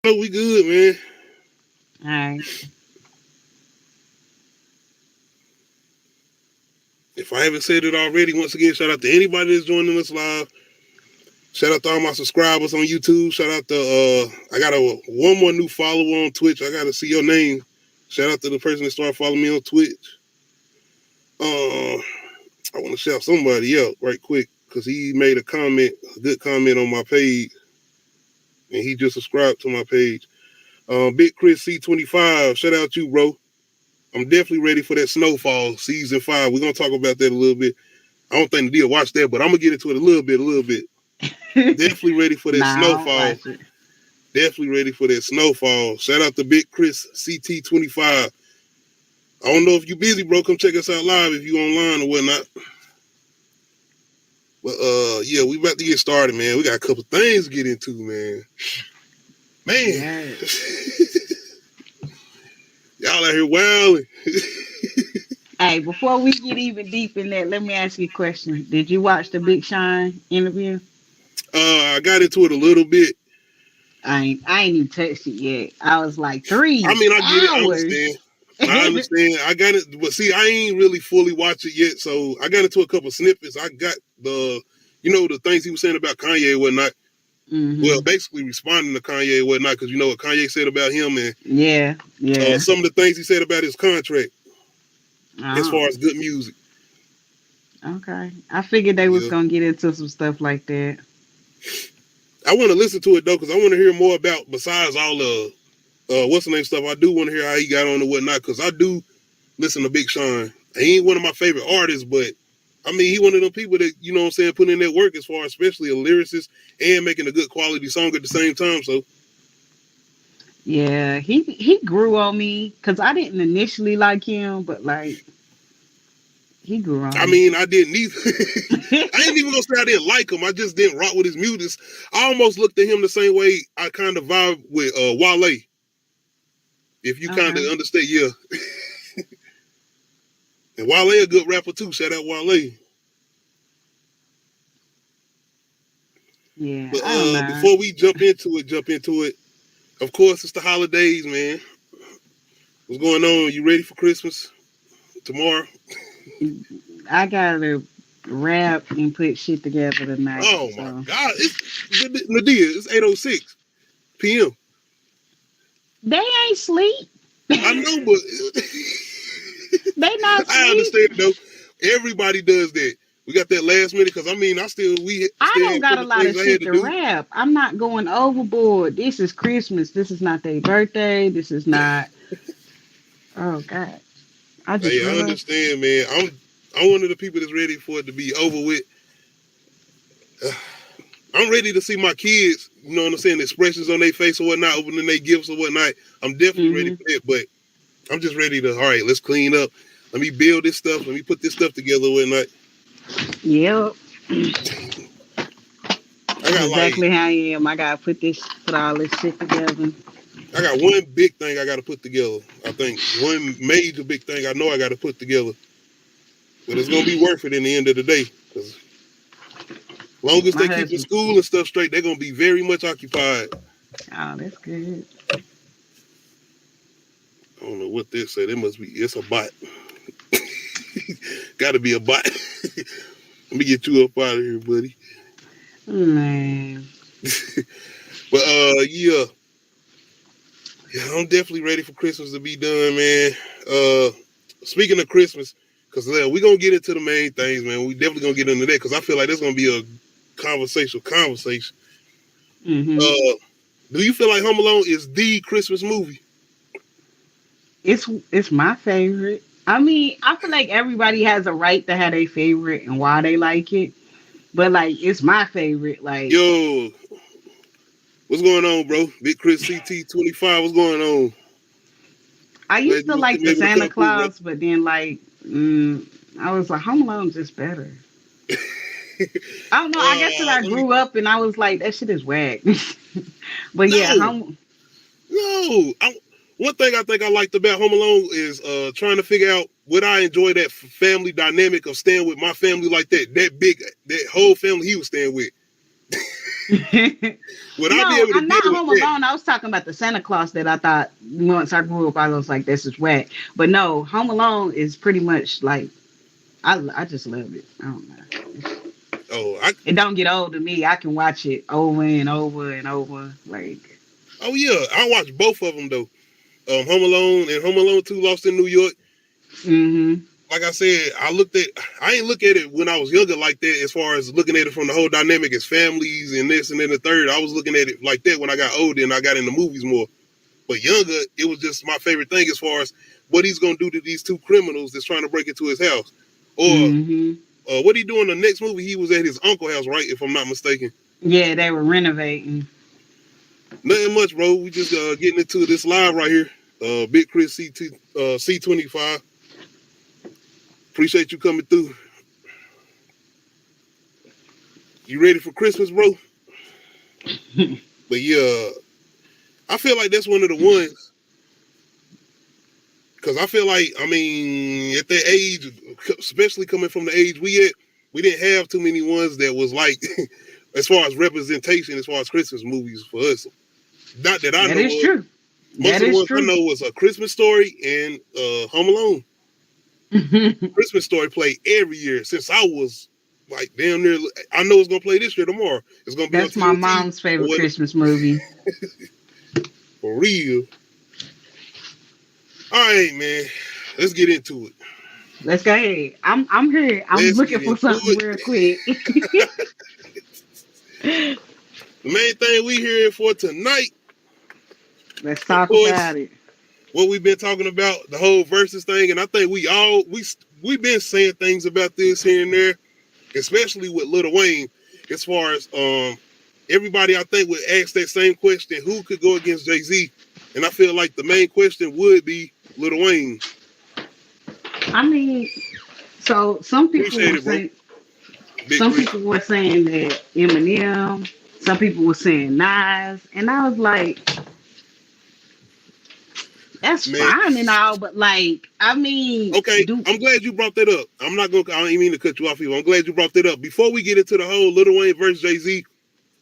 Oh, we good, man. All right. If I haven't said it already, once again, shout out to anybody that's joining us live. Shout out to all my subscribers on YouTube. Shout out to I got one more new follower on Twitch. I gotta see your name. Shout out to the person that started following me on Twitch. I want to shout somebody out right quick because he made a good comment on my page, and he just subscribed to my page. Big Chris C25, shout out to you, bro. I'm definitely ready for that Snowfall season 5. We're gonna talk about that a little bit. I don't think the deal watch that, but I'm gonna get into it a little bit. Definitely ready for that Nah, I don't Snowfall. watch it. Definitely ready for that Snowfall. Shout out to Big Chris CT25. I don't know if you busy, bro. Come check us out live if you online or whatnot. But yeah, we about to get started, man. We got a couple things to get into, man. Man, Yeah. y'all out here wilding. Hey, before we get even deep in that, let me ask you a question. Did you watch the Big Sean interview? I got into it a little bit. I ain't even touched it yet. I was like I three mean, I get it. I understand. hours. I understand. I got it, but see, I ain't really fully watched it yet. So I got into a couple snippets. I got the things he was saying about Kanye and whatnot. Well, basically responding to Kanye and whatnot, because you know what Kanye said about him and Yeah, yeah. some of the things he said about his contract as Oh, far as good music. okay. I figured they was Yeah, gonna get into some stuff like that. I want to listen to it though, because I want to hear more about besides all the what's the name stuff. I do want to hear how he got on and whatnot, because I do listen to Big Sean. He ain't one of my favorite artists, but I mean, he one of them people that, you know what I'm saying, put in that work as far, especially a lyricist and making a good quality song at the same time. So, Yeah, he grew on me because I didn't initially like him, but like he grew on I me. mean, I didn't either. I ain't even gonna say I didn't like him. I just didn't rock with his music. I almost looked at him the same way I kind of vibe with Wale. If you kind of Okay. understand, yeah. And Wale a good rapper too. Shout out Wale. Yeah, But I don't know. before we jump into it. Of course, it's the holidays, man. What's going on? You ready for Christmas tomorrow? I gotta rap and put shit together tonight. Oh my So God! It's Nadia. It's 8:06 p.m. they ain't sleep. I know, but They not I sleep. understand though. Everybody does that. We got that last minute because I mean, we I still don't had a got a couple lot things of I had shit to to do. rap. I'm not going overboard. This is Christmas. This is not their birthday. This is not. Oh God! I just Hey, I realized. understand, man. I'm one of the people that's ready for it to be over with. I'm ready to see my kids, you know what I'm saying, expressions on their face or whatnot, opening their gifts or whatnot. I'm definitely ready Hmm. for that, but I'm just ready to, all right, let's clean up. Let me build this stuff. Let me put this stuff together or whatnot. Yep. I That's got like, exactly how I am. I gotta put all this shit together. I got one big thing I got to put together. I think one major big thing I know I got to put together, but it's going to be worth it in the end of the day. Because as long as My they keep the husband. school and stuff straight, they're going to be very much occupied. Oh, that's good. I don't know what this said. It must be, it's a bot. Got to be a bot. Let me get you up out of here, buddy. Man. But yeah, yeah, I'm definitely ready for Christmas to be done, man. Uh, speaking of Christmas, because we gonna get into the main things, man. We definitely gonna get into that because I feel like there's gonna be a conversation. Hmm. Uh, do you feel like Home Alone is the Christmas movie? It's my favorite. I mean, I feel like everybody has a right to have a favorite and why they like it. But like it's my favorite. Like Yo, what's going on, bro? Big Chris CT25, what's going on? I Glad used to you was like the able to Santa come through, bro. Claus, but then like I was like Home Alone's just better. I don't know. I guess that I Let me grew up and I was like that shit is whack. But yeah, no. home. No, one thing I think I liked about Home Alone is trying to figure out would I enjoy that family dynamic of staying with my family like that, that whole family he was staying with. Would I be No, able to I'm not deal with Home that? Alone. I was talking about the Santa Claus that I thought once I grew up, I was like, this is whack. But no, Home Alone is pretty much like I just love it. I don't know. Oh, I It don't get old to me. I can watch it over and over and over. Like, oh yeah, I watched both of them though. Home Alone and Home Alone 2 Lost in New York. mm-hmm. Like I said, I ain't look at it when I was younger like that as far as looking at it from the whole dynamic as families and this and then the third. I was looking at it like that when I got older and I got into movies more. But younger, it was just my favorite thing as far as what he's gonna do to these two criminals that's trying to break into his house. Or Mm-hmm. what he do in the next movie, he was at his uncle's house, right? If I'm not mistaken. Yeah, they were renovating. Nothing much, bro. We just getting into this live right here. Big Chris C25. Appreciate you coming through. You ready for Christmas, bro? But yeah, I feel like that's one of the ones because I feel like I mean at that age, especially coming from the age we at, we didn't have too many ones that was like as far as representation, as far as Christmas movies for us. Not that I That know is of. true. Most That of the is ones I true. know was A Christmas Story and Home Alone. Christmas Story played every year since I was like damn near. I know it's gonna play this year tomorrow. It's gonna be on That's my TNT mom's or favorite what Christmas movie. for real. All right, man. Let's get into it. Let's go ahead. I'm here. I'm Let's looking get for into something it. real quick. The main thing we here for tonight, Let's of talk course, about it. what we've been talking about, the whole versus thing, and I think we've been saying things about this here and there, especially with Lil Wayne, as far as everybody I think would ask that same question, who could go against Jay-Z? And I feel like the main question would be Lil Wayne. I mean, so some people Appreciate were it, bro. saying Big Chris. that Eminem. Some people were saying Nas, and I was like, that's Man, fine and all, but like, I mean, okay, do I'm glad you brought that up. I don't even mean to cut you off either. I'm glad you brought that up. Before we get into the whole Lil Wayne versus Jay-Z,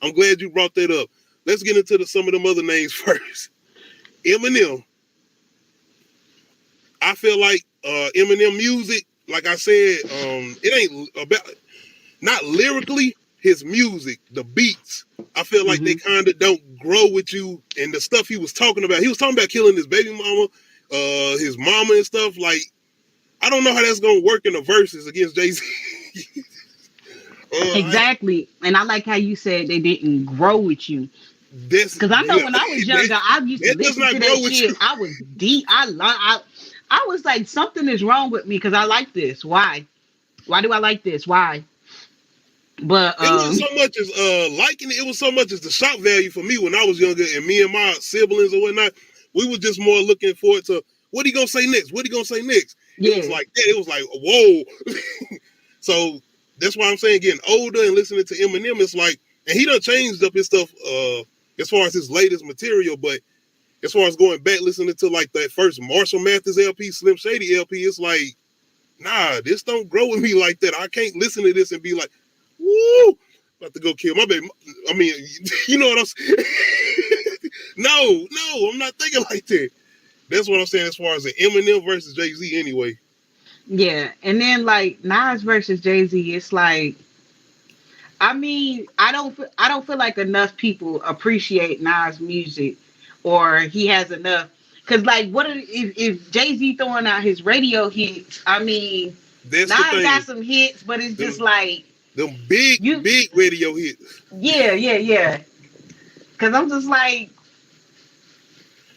I'm glad you brought that up. Let's get into some of them other names first. Eminem. I feel like Eminem music, like I said, it ain't about not lyrically, his music, the beats. I feel like they hmm kind of don't grow with you. And the stuff he was talking about, killing his baby mama, his mama and stuff. Like, I don't know how that's gonna work in the verses against Jay Z. uh, exactly. And I like how you said they didn't grow with you. that's Cause I know yeah, when I was younger, I used to that does listen not to that grow with shit. you. I was deep. I was like, something is wrong with me because I like this. Why? Why do I like this? Why? But It wasn't so much as liking it. It was so much as the shock value for me when I was younger, and me and my siblings or whatnot. We were just more looking forward to what he gonna say next. What he gonna say next? It was yeah, like that. It was like whoa. So that's why I'm saying getting older and listening to Eminem, it's like, and he done changed up his stuff as far as his latest material, but as far as going back listening to like that first Marshall Mathers LP, Slim Shady LP, it's like, nah, this don't grow with me like that. I can't listen to this and be like, woo, about to go kill my baby. I mean, you know what I'm saying? No, I'm not thinking like that. That's what I'm saying as far as the Eminem versus Jay-Z anyway. yeah. And then like Nas versus Jay Z, it's like, I mean, I don't feel like enough people appreciate Nas music, or he has enough. Cause like, if Jay Z throwing out his radio hits? I mean, That's the Nas got thing. some hits, but it's just Them, like them big, you, big radio hits. yeah. Cause I'm just like,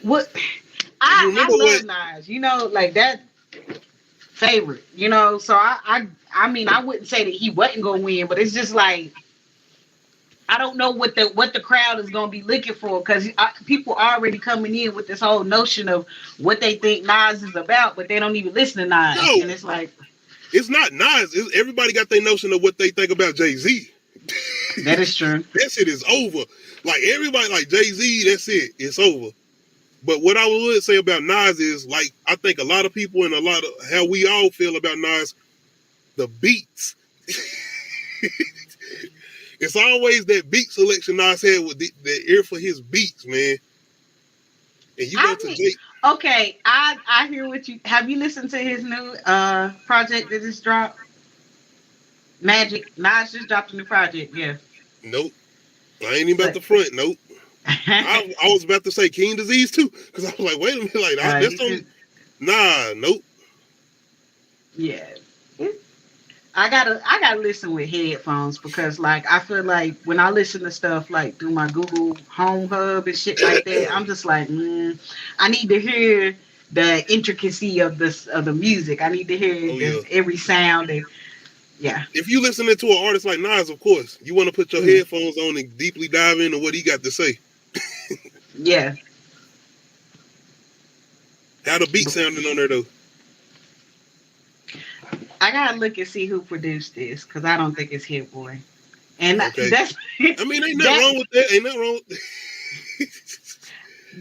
what? You I remember love what? Nas, like that favorite, So I mean, I wouldn't say that he wasn't gonna win, but it's just like I don't know what the crowd is gonna be looking for because people are already coming in with this whole notion of what they think Nas is about, but they don't even listen to Nas, No, and it's like it's not Nas. Everybody got their notion of what they think about Jay-Z. that is true. That shit is over. Like everybody, like Jay-Z, that's it. It's over. But what I would say about Nas is, like, I think a lot of people and a lot of how we all feel about Nas, the beats. It's always that beat selection Nas had with the ear for his beats, man. And you go I to mean, Jake. okay, I hear what you have. You listened to his new project that just dropped? Magic. Nas just dropped a new project. Yeah. Nope. I ain't even about But the front. Nope. I was about to say King Disease too, because I was like, wait a minute, like that's he on. just Nah, nope. yeah. I gotta listen with headphones because like I feel like when I listen to stuff like through my Google Home Hub and shit like that, I'm just like, I need to hear the intricacy of the music. I need to hear Oh yeah. every sound and yeah. If you listening to an artist like Nas, of course, you want to put your Mm, headphones on and deeply dive into what he got to say. yeah. How the beat sounding on there though? I gotta look and see who produced this because I don't think it's Hit Boy. And Okay. that's I mean, ain't nothing that wrong with that. Ain't nothing wrong.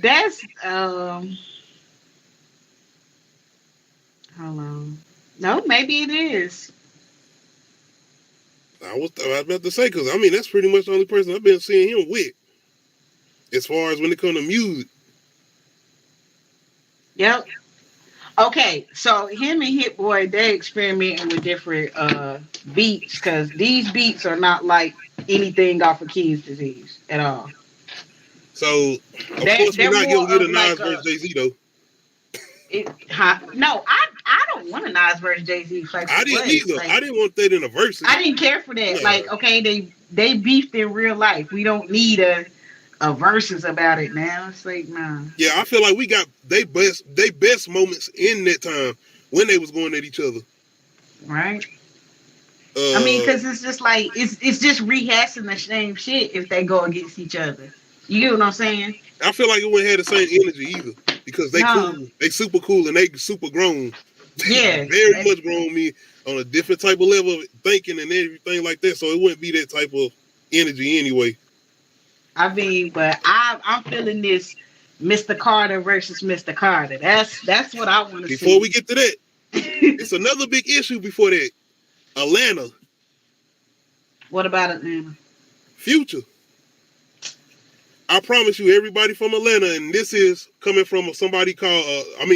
that's hold on. No, maybe it is. I was about to say, because I mean that's pretty much the only person I've been seeing him with, as far as when it comes to music. Yep. Okay, so him and Hit Boy, they experimenting with different beats because these beats are not like anything off of King's Disease at all. So of They're course we're they're not more gonna get a of Nas like versus Jay Z though. no, I don't want a Nas versus Jay Z fight I for didn't what? either. I Like didn't want that in a versus. I didn't care for that. No. Like okay, they beefed in real life. We don't need a versus about it now. It's like nah. Yeah, I feel like we got they best moments in that time when they was going at each other. Right? I mean, Uh, because it's just like it's just rehashing the same shit if they go against each other. You get what I'm saying? I feel like it wouldn't have the same energy either because they cool, No. they super cool, and they super grown, Yeah. very much grown me on a different type of level of thinking and everything like that. So it wouldn't be that type of energy anyway. I mean, but I'm feeling this Mr. Carter versus Mr. Carter. That's what I want to Before we see. get to that, it's another big issue before that. Atlanta, What about Atlanta? Future. I promise you, everybody from Atlanta, and this is coming from somebody called,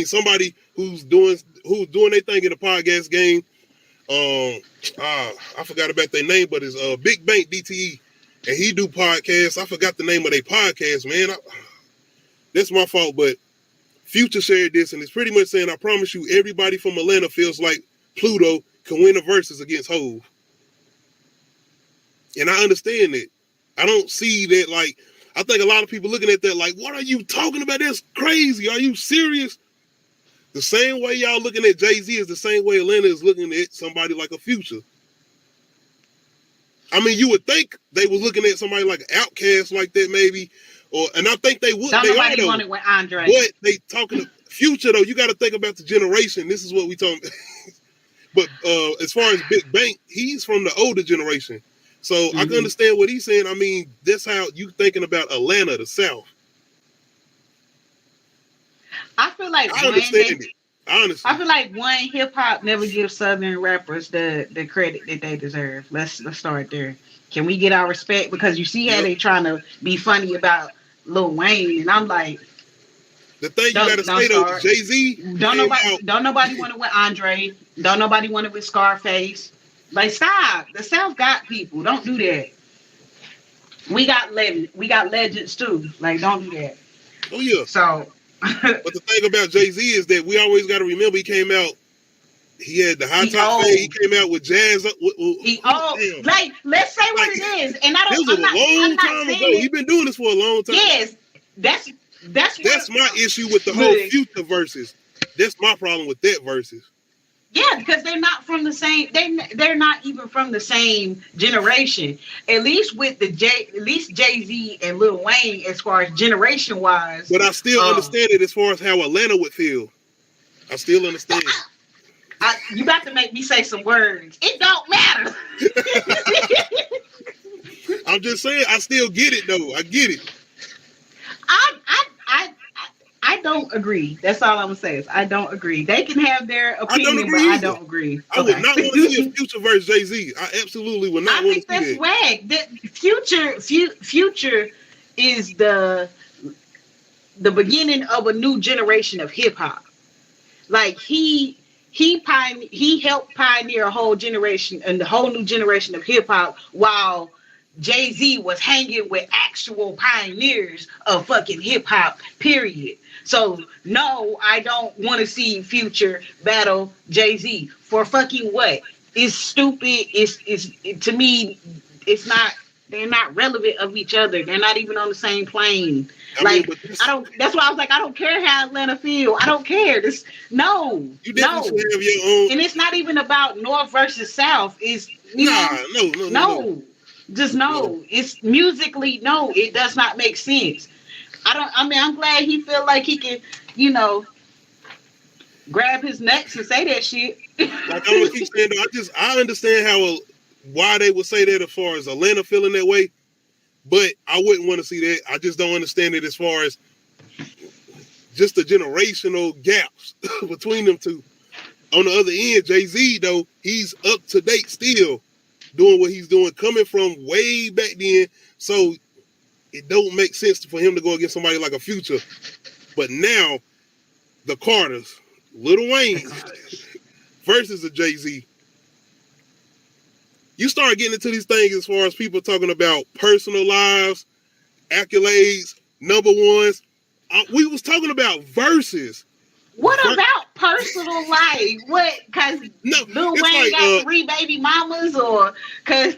somebody who's doing their thing in the podcast game. I forgot about their name, but it's Big Bank DTE, and he do podcasts. I forgot the name of their podcast, man. That's my fault, but Future shared this, and it's pretty much saying, I promise you, everybody from Atlanta feels like Pluto can win the verses against Hove. And I understand it. I don't see that, like, I think a lot of people looking at that like, what are you talking about? That's crazy. Are you serious? The same way y'all looking at Jay-Z is the same way Atlanta is looking at somebody like a Future. I mean, you would think they were looking at somebody like an Outcast like that maybe, and I think they would. Don't They are nobody though. want it with Andre. But they talking to Future though. You got to think about the generation. This is what we talking. But as far as Big Bank, he's from the older generation. So I can understand what he's saying. I mean, that's how you thinking about Atlanta, the South. I feel like I understand it. Honestly. I feel like one hip hop never gives Southern rappers the credit that they deserve. Let's start there. Can we get our respect? Because you see how they trying to be funny about Lil Wayne, and I'm like, the thing you gotta say though, Jay-Z. Don't nobody want it with Andre. Don't nobody want it with Scarface. Like stop. The South got people. Don't do that. We got legends too. Like don't do that. Oh yeah. So but the thing about Jay-Z is that we always got to remember he came out. He had the high top fade. He came out with jazz. Like let's say what it is. And I don't. This was a long time ago. He's been doing this for a long time. Yes, that's my issue with the whole Future verses. That's my problem with that verses. Yeah, because they're not from the same. They're not even from the same generation. At least with Jay-Z and Lil Wayne, as far as generation wise. But I still understand it as far as how Atlanta would feel. I still understand. You about to make me say some words. It don't matter. I'm just saying, I still get it though. I get it. I don't agree. That's all I'm gonna say is I don't agree. They can have their I don't opinion, but agree I either. don't agree. I would Okay. not want to see a Future versus Jay-Z. I absolutely would not I want to think see that's that. whack. That future is the beginning of a new generation of hip hop. Like he helped pioneer a whole generation and the whole new generation of hip hop while Jay-Z was hanging with actual pioneers of fucking hip hop, period. So no, I don't want to see Future battle Jay-Z for fucking what? It's stupid. To me, it's not. They're not relevant of each other. They're not even on the same plane. I mean, Like but I this, don't. That's why I was like, I don't care how Atlanta feel. I don't care. This no, you definitely no, should have your own. and it's not even about North versus South. It's Nah, no, no, no, no, no, just no. no. It's musically no. It does not make sense. I don't. I mean, I'm glad he feel like he can, you know, grab his nuts and say that shit. Like I'm gonna keep saying, though, I understand why they would say that as far as Atlanta feeling that way, but I wouldn't want to see that. I just don't understand it as far as just the generational gaps between them two. On the other end, Jay-Z though, he's up to date still, doing what he's doing, coming from way back then. So it don't make sense for him to go against somebody like a Future. But now the Carters, Lil Wayne versus a Jay-Z. You start getting into these things as far as people talking about personal lives, accolades, number ones. We was talking about verses. What about personal life? What? Because No, Lil it's Wayne like got 3 baby mamas, or because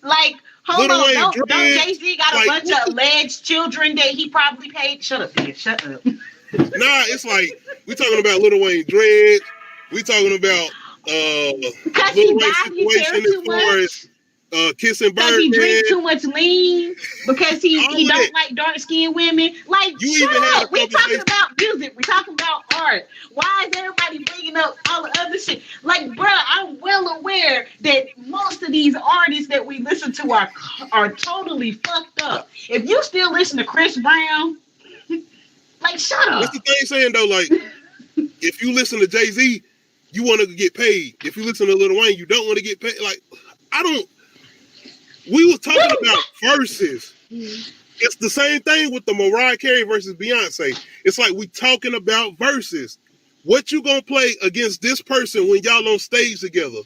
like. Hold Lil on, Wayne don't dreads, Jay Z got a like, bunch of alleged children that he probably paid? Shut up, bitch. Shut up. Nah, it's like we talking about Lil Wayne dreads. We talking about Because Lil he Wayne's dyed his hair situation as too far as much. kissing Because he Birdman. drink too much lean. Because he All of that. don't like dark skinned women. Like, You shut even had a up. We talking conversation. about music. We talking about art. Why is everybody bringing up all the other shit? Like, bruh, I'm well aware that most of these artists that we listen to are totally fucked up. If you still listen to Chris Brown, like, shut What's up. the thing saying though? Like, if you listen to Jay-Z, you want to get paid. If you listen to Lil Wayne, you don't want to get paid. Like, I don't. We were talking about verses. It's the same thing with the Mariah Carey versus Beyonce. It's like we talking about verses. What you gonna play against this person when y'all on stage together?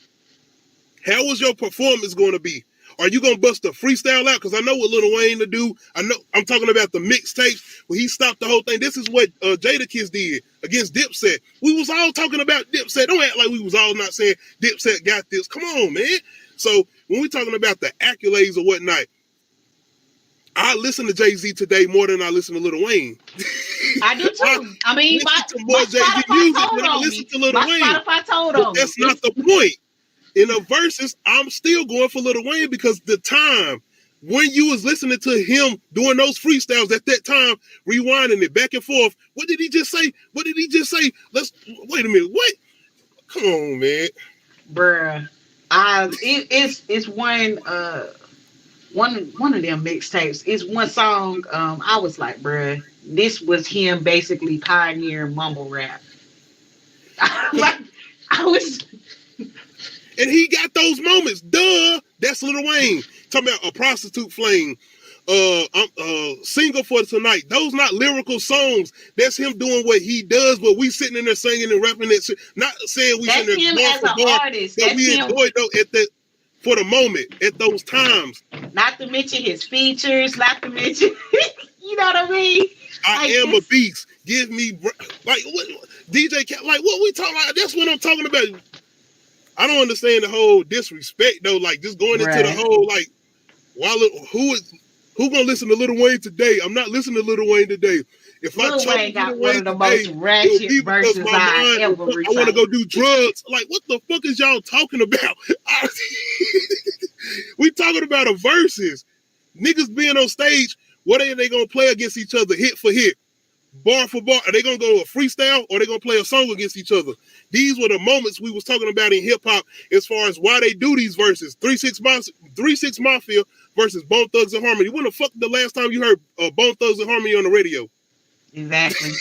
How is your performance going to be? Are you gonna bust a freestyle out? Because I know what Lil Wayne to do. I know I'm talking about the mixtapes where he stopped the whole thing. This is what Jadakiss did against Dipset. We was all talking about Dipset. Don't act like we was all not saying Dipset got this. Come on, man. So when we talking about the accolades or whatnot, I listen to Jay-Z today more than I listen to Lil Wayne. I do too. I mean, listen to my more Jay-Z Spotify music told than I on listen me. to Lil My Wayne. Spotify told But on me. that's not the point. In the verses, I'm still going for Lil Wayne because the time when you was listening to him doing those freestyles at that time, rewinding it back and forth. What did he just say? What did he just say? Let's wait a minute. What? Come on, man. Bruh. It's one of them mixtapes. It's one song. I was like, bruh, this was him basically pioneering mumble rap. Like, I was. And he got those moments. Duh. That's Lil Wayne. Talking about a prostitute flame. Single for tonight. Those not lyrical songs. That's him doing what he does, but we sitting in there singing and rapping that shit. Not saying we That's sitting there him bar as for an bar, artist. but That's we him. enjoyed though for the moment, at those times. Not to mention his features. Not to mention, you know what I mean? I Like, am a beast. Give me like what DJ like what we talking about? That's what I'm talking about. I don't understand the whole disrespect though. Like just going into the whole like, who gonna listen to Lil Wayne today? I'm not listening to Lil Wayne today. If I Lil chose Wayne got Lil one Wayne of the today, most it would ratchet be because verses my I mind. ever I want to go recited. do drugs. Like what the fuck is y'all talking about? We talking about a verses. Niggas being on stage. What are they gonna play against each other, hit for hit? Bar for bar, are they gonna go a freestyle or are they gonna play a song against each other? These were the moments we was talking about in hip hop as far as why they do these verses. 3-6 Mafia versus Bone Thugs and Harmony. When the fuck the last time you heard Bone Thugs and Harmony on the radio? Exactly.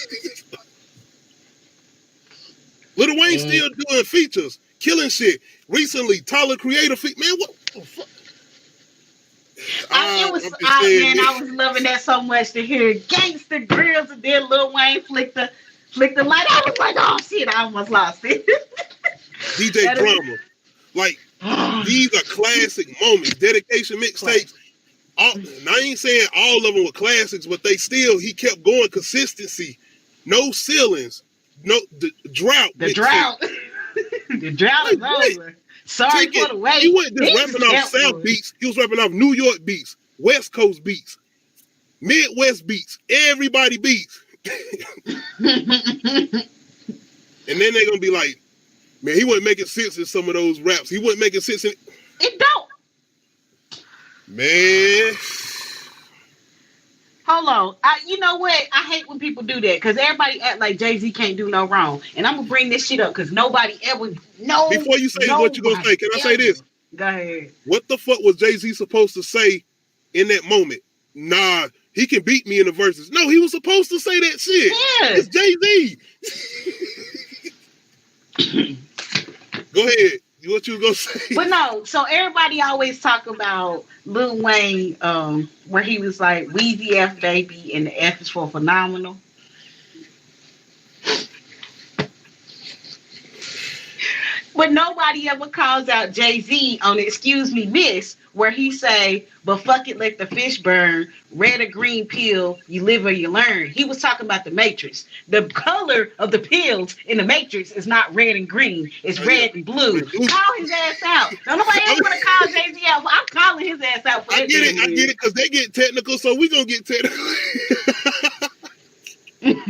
Lil Wayne And still doing features, killing shit. Recently, Tyler Creator man, what the fuck? it was I'm just saying, man, I was loving that so much to hear gangster grills and then Lil Wayne flick the light. I was like, oh shit, I almost lost it. DJ That is Drama. Like, these are classic moments. Dedication mixtapes. And I ain't saying all of them were classics, but he kept going. Consistency. No ceilings. No drought. the drought. The drought Like, is over. Sorry for the wait. He wasn't just He rapping off kept South going. beats. He was rapping off New York beats, West Coast beats, Midwest beats, everybody beats. And then they're gonna be like, man, he wasn't making sense in some of those raps. He wasn't making sense in It don't. Man. Hold on. You know what? I hate when people do that because everybody act like Jay-Z can't do no wrong. And I'm going to bring this shit up because nobody ever, Before you say what you're going to say, can I say this? Go ahead. What the fuck was Jay-Z supposed to say in that moment? Nah, he can beat me in the verses. No, he was supposed to say that shit. Yeah. It's Jay-Z. Go ahead. What you gonna say? But no, so everybody always talk about Lil Wayne, where he was like Weezy F baby and the F is for phenomenal. But nobody ever calls out Jay-Z on Excuse Me Miss, where he say, but fuck it, let the fish burn, red or green pill, you live or you learn. He was talking about the Matrix. The color of the pills in the Matrix is not red and green, it's red and blue. Call his ass out. Don't nobody else want to call Jay-Z out. I'm calling his ass out for that. I get it, because they get technical, so we gonna get technical. Damn.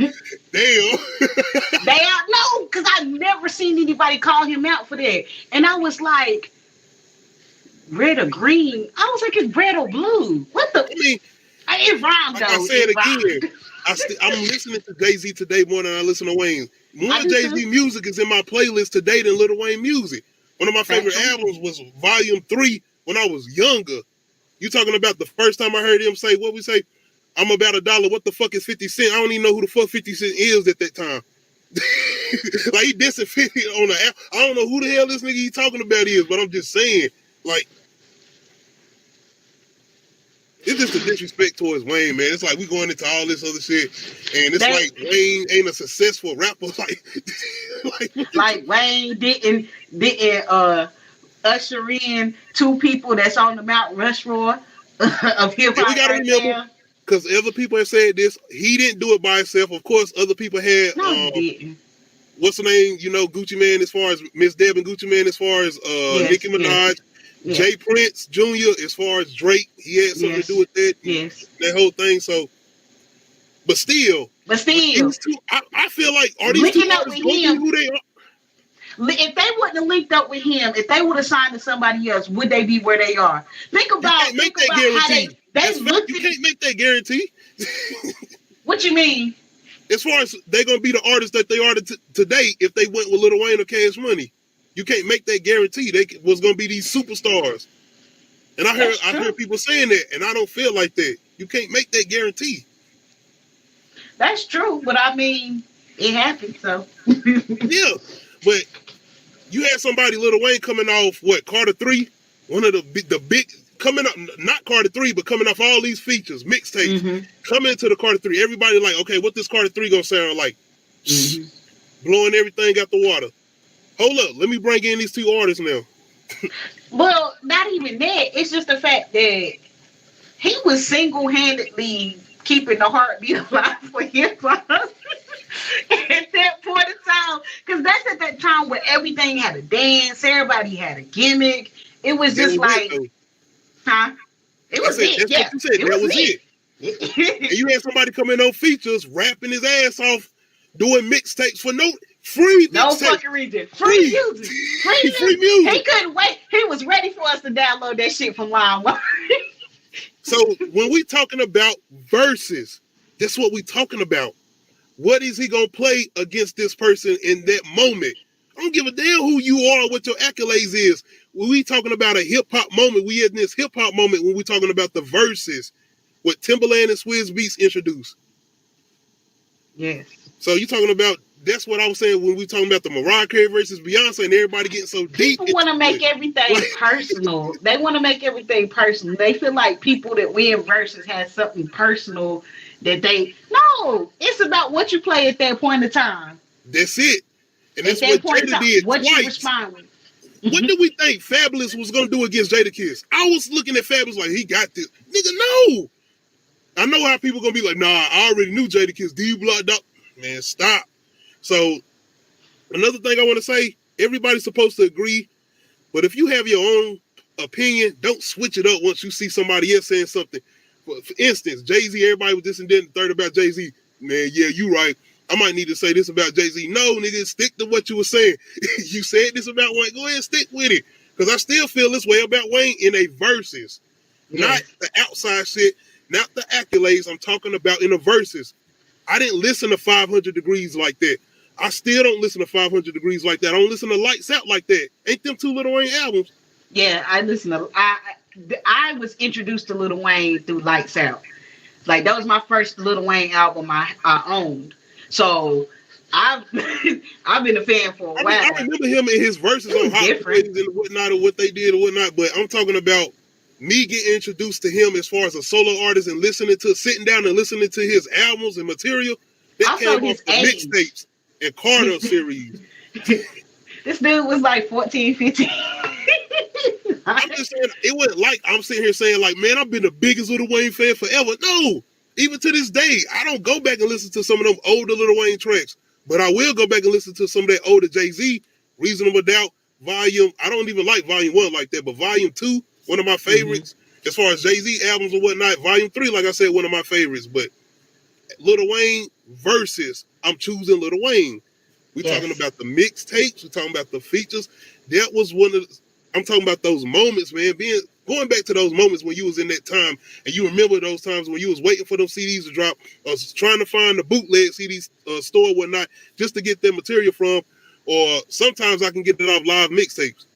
They out. No, because I've never seen anybody call him out for that. And I was like, red or green? I was like, it's red or blue. What the? I mean, it rhymed, like though. I said again, I'm listening to Jay-Z today more than I listen to Wayne. More Jay-Z music is in my playlist today than Lil Wayne music. One of my favorite albums was Volume 3 when I was younger. You talking about the first time I heard him say, what we say? I'm about $1. What the fuck is 50 Cent? I don't even know who the fuck 50 Cent is at that time. Like, he dissing 50 on the app. I don't know who the hell this nigga he talking about is, but I'm just saying, like, it's just a disrespect towards Wayne, man. It's like we going into all this other shit, and it's like Wayne ain't a successful rapper. Like Wayne didn't usher in two people that's on the Mount Rushmore of hip hop. We gotta remember, because other people have said this, he didn't do it by himself. Of course, other people had. No, he didn't. What's the name? You know, Gucci Mane, as far as Miss Deb and Gucci Mane, as far as Nicki Minaj. Yes. Jay Prince Jr., as far as Drake, he had something to do with that. That whole thing. So, but still, these two, I feel like, are these two artists who they are? If they wouldn't have linked up with him, if they would have signed to somebody else, would they be where they are? Think about how they looked. You can't make that guarantee. What you mean? As far as they're gonna be the artists that they are today, if they went with Lil Wayne or Cash Money. You can't make that guarantee. They was gonna be these superstars, and I heard people saying that, and I don't feel like that. You can't make that guarantee. That's true, but I mean, it happened. So yeah, but you had somebody, Lil Wayne, coming off Carter 3, one of the big coming up, not Carter 3, but coming off all these features, mixtapes, coming into the Carter 3. Everybody like, okay, what this Carter 3 gonna sound like? Blowing everything out the water. Hold up, let me bring in these two artists now. Well, not even that. It's just the fact that he was single-handedly keeping the heartbeat alive for hip-hop at that point in time. Because that's at that time where everything had a dance, everybody had a gimmick. It was just like, It was it. That's what you said. That was it. And you had somebody come in on features, rapping his ass off, doing mixtapes for free fucking reason. Free music. Free music. He couldn't wait. He was ready for us to download that shit from LimeWire. So when we talking about verses, that's what we talking about. What is he gonna play against this person in that moment? I don't give a damn who you are, what your accolades is. When we talking about a hip hop moment, we in this hip hop moment when we talking about the verses, what Timbaland and Swizz Beatz introduced. Yes. So you talking about that's what I was saying when we talking about the Mariah Carey versus Beyonce and everybody getting so deep People want into to make it. everything Like, personal. They want to make everything personal. They feel like people that win versus has something personal that they. No, it's about what you play at that point in time. that's it. And At that's that what point in Jada time, did what you twice. respond with. What did we think Fabulous was gonna do against Jada Kiss? I was looking at Fabulous like he got this. Nigga, no. I know how people gonna be like, nah, I already knew Jada Kiss. D blocked up. Man, stop. So another thing I want to say, everybody's supposed to agree, but if you have your own opinion, don't switch it up once you see somebody else saying something. For instance, Jay-Z, everybody was this and then the third about Jay-Z. Man, yeah, you right. I might need to say this about Jay-Z. No, nigga, stick to what you were saying. You said this about Wayne. Go ahead and stick with it. Because I still feel this way about Wayne in a verses. Not Yes. the outside shit, not the accolades. I'm talking about in the verses. I didn't listen to 500 Degrees like that. I still don't listen to 500 Degrees like that. I don't listen to Lights Out like that. Ain't them two Lil Wayne albums? Yeah, I listen to. I was introduced to Lil Wayne through Lights Out. Like that was my first Lil Wayne album I owned. So I've I've been a fan for a I while. remember him in his verses It on was Hot different. Boys and whatnot, or what they did or whatnot. But I'm talking about me getting introduced to him as far as a solo artist and sitting down and listening to his albums and material. That Also, came off his the age. mixtapes and Carter series. This dude was like 14, 15. I'm just saying, it wasn't like I'm sitting here saying, like, man, I've been the biggest Lil Wayne fan forever. No, even to this day, I don't go back and listen to some of them older Lil Wayne tracks, but I will go back and listen to some of that older Jay-Z, Reasonable Doubt, Volume. I don't even like Volume 1 like that, but Volume 2, one of my favorites. As far as Jay-Z albums and whatnot, Volume 3, like I said, one of my favorites. But Lil Wayne versus, I'm choosing Lil Wayne. We talking Yes. about the mixtapes. We talking about the features. That was one of the, I'm talking about those moments, man. Going back to those moments when you was in that time, and you remember those times when you was waiting for those CDs to drop, or trying to find the bootleg CD store or whatnot, just to get that material from. Or sometimes I can get it off live mixtapes.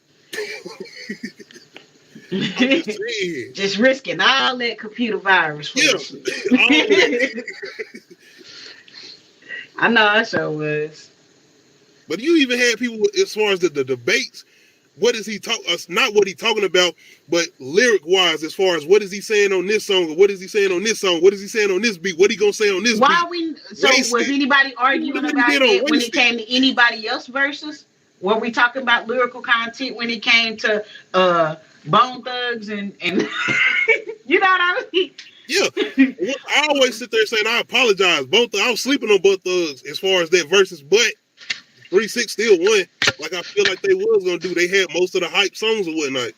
I'm just saying. Just risking all that computer virus for Yeah, the all that. shit. I know I sure was. But you even had people as far as the debates. What is he talking? Not what he talking about, but lyric wise, as far as what is he saying on this song, or what is he saying on this song, what is he saying on this beat, what he gonna say on this Why beat? we so was Wasted. anybody Look arguing what he did about on that when it Wasted. came to anybody else versus? Were we talking about lyrical content when it came to Bone Thugs and you know what I mean? Yeah, I always sit there saying I apologize. I was sleeping on both thugs as far as that versus, but 3-6 still won. Like I feel like they was gonna do. They had most of the hype songs and whatnot.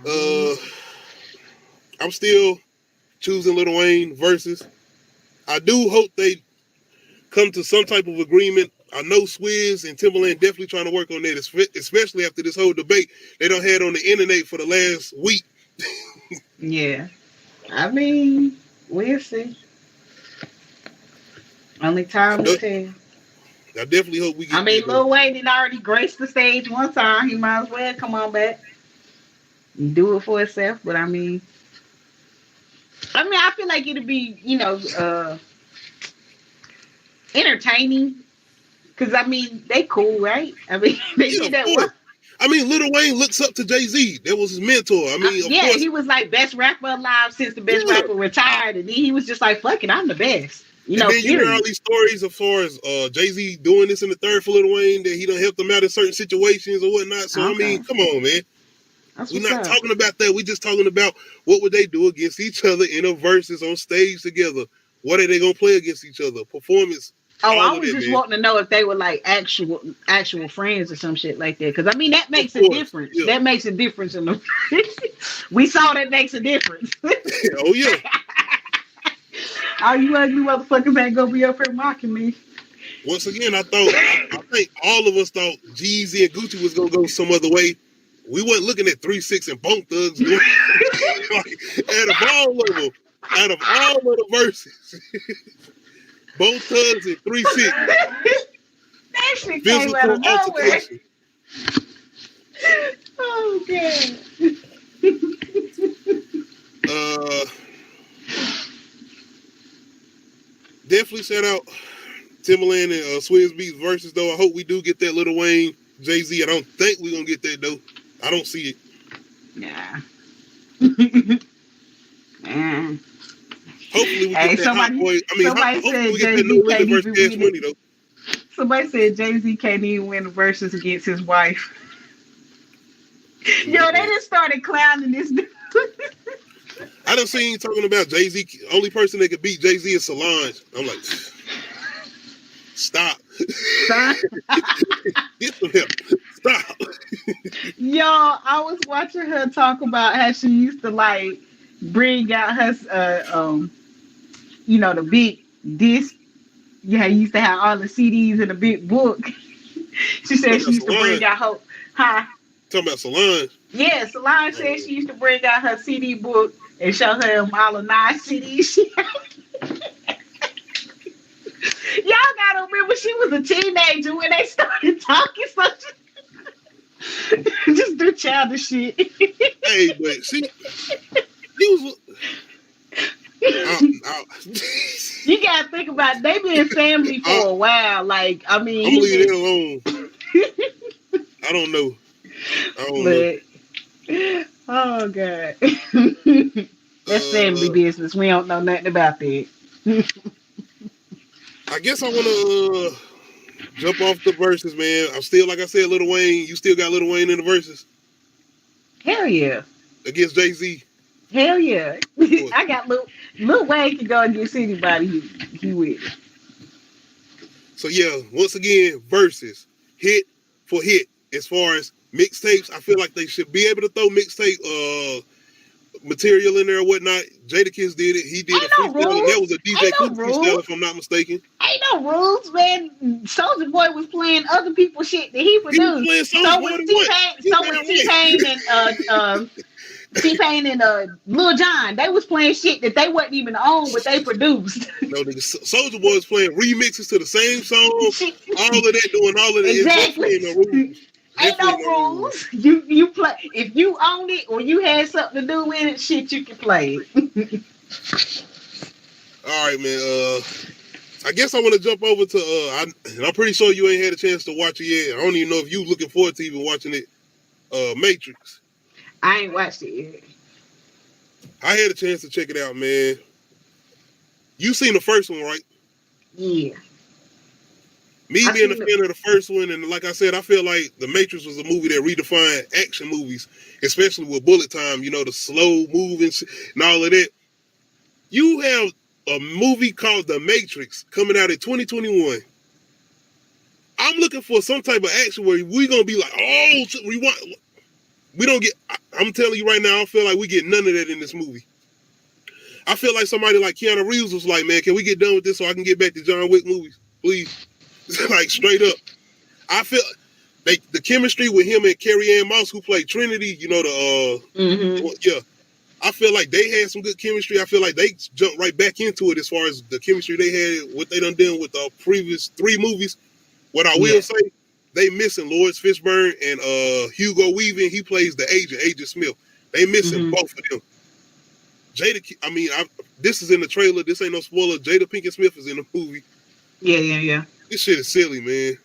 Uh, I'm still choosing Lil Wayne versus. I do hope they come to some type of agreement. I know Swizz and Timberland definitely trying to work on that, especially after this whole debate they don't had on the internet for the last week. Yeah. I mean, we'll see. Only time will tell. I definitely hope we I get mean, that. Lil Wayne did already grace the stage one time. He might as well come on back and do it for himself. But I feel like it'd be, entertaining. Cause they cool, right? I mean, they Yeah, did of that course. one. I mean, Lil Wayne looks up to Jay-Z. That was his mentor. I mean, of Yeah, course. he was like best rapper alive since the best Yeah. rapper retired, and then he was just like, "Fuck it, I'm the best." And then you hear all Period. these stories as far as Jay-Z doing this in the third for Lil Wayne, that he done helped him out in certain situations or whatnot. So, I mean, Okay, come on, man. that's We're what's not up. talking about that. We're just talking about what would they do against each other in a versus on stage together. What are they going to play against each other? Performance, Oh, all I of was that, just man. wanting to know if they were like actual friends or some shit like that. Because that Of makes a course. difference. Yeah. That makes a difference in the. We saw that makes a difference. Oh, yeah. All you ugly motherfuckers ain't gonna be up here mocking me. Once again, I think all of us thought Jeezy and Gucci was going to go some other way. We weren't looking at 3-6 and Bone Thugs doing like, out of all of the verses, Bone Thugs and 3-6, That shit came out physical of nowhere. altercation. Oh god. Uh, definitely shout out Timberland and Swizz Beatz versus though. I hope we do get that Lil Wayne Jay-Z. I don't think we're gonna get that though. I don't see it. Yeah. Man. Hopefully we get Hey, that Hot Boy. somebody Hopefully said we get Jay that No Z Limit can't versus even Cash win it. Money though. Somebody said Jay Z can't even win the verses against his wife. Yo, they just started clowning this dude. I done seen talking about Jay-Z. Only person that could beat Jay-Z is Solange. I'm like, stop. Son. Get some help. Stop. Yo, I was watching her talk about how she used to like bring out her, the big disc. Yeah, he used to have all the CDs in a big book. She said she used to bring out her, huh? Talking about Solange. Yeah, Solange said she used to bring out her CD book and show her all the 9 CDs. Y'all gotta remember she was a teenager when they started talking, so just do childish shit. Hey, but he was. You gotta think about it. They been family for a while. Like, I mean, I'm gonna leave it alone. I don't know. Oh god, that's family business. We don't know nothing about that. I guess I want to jump off the verses, man. I'm still, like I said, Lil Wayne. You still got Lil Wayne in the verses? Hell yeah. Against Jay-Z? Hell yeah. I got Lil Wayne can go against anybody he with. So yeah, once again, verses hit for hit. As far as mixtapes, I feel like they should be able to throw mixtape material in there or whatnot. Jadakiss did it. He did a freestyle, and that was a DJ Cool freestyle, if I'm not mistaken. Ain't no rules, man. Soulja Boy was playing other people's shit that he produced. So was T-Pain and Lil Jon. They was playing shit that they wasn't even on, but they produced. No, the Soulja Boy was playing remixes to the same song. All of that, doing all of that. Exactly. Ain't no rules. You play if you own it or you had something to do with it. Shit, you can play it. All right, man. I guess I want to jump over to and I'm pretty sure you ain't had a chance to watch it yet. I don't even know if you looking forward to even watching it. Matrix. I ain't watched it yet. I had a chance to check it out, man. You seen the first one, right? Yeah. Me being a fan of the first one, and like I said, I feel like The Matrix was a movie that redefined action movies, especially with bullet time, the slow moving and all of that. You have a movie called The Matrix coming out in 2021. I'm looking for some type of action where we're going to be like, we don't get, I'm telling you right now, I feel like we get none of that in this movie. I feel like somebody like Keanu Reeves was like, man, can we get done with this so I can get back to John Wick movies, please? Like, straight up. I feel the chemistry with him and Carrie Ann Moss, who played Trinity, yeah. I feel like they had some good chemistry. I feel like they jumped right back into it as far as the chemistry they had, what they done with the previous 3 movies. What I will say, they missing Lawrence Fishburne and Hugo Weaving. He plays the Agent Smith. They missing both of them. This is in the trailer. This ain't no spoiler. Jada Pinkett Smith is in the movie. Yeah. This shit is silly, man.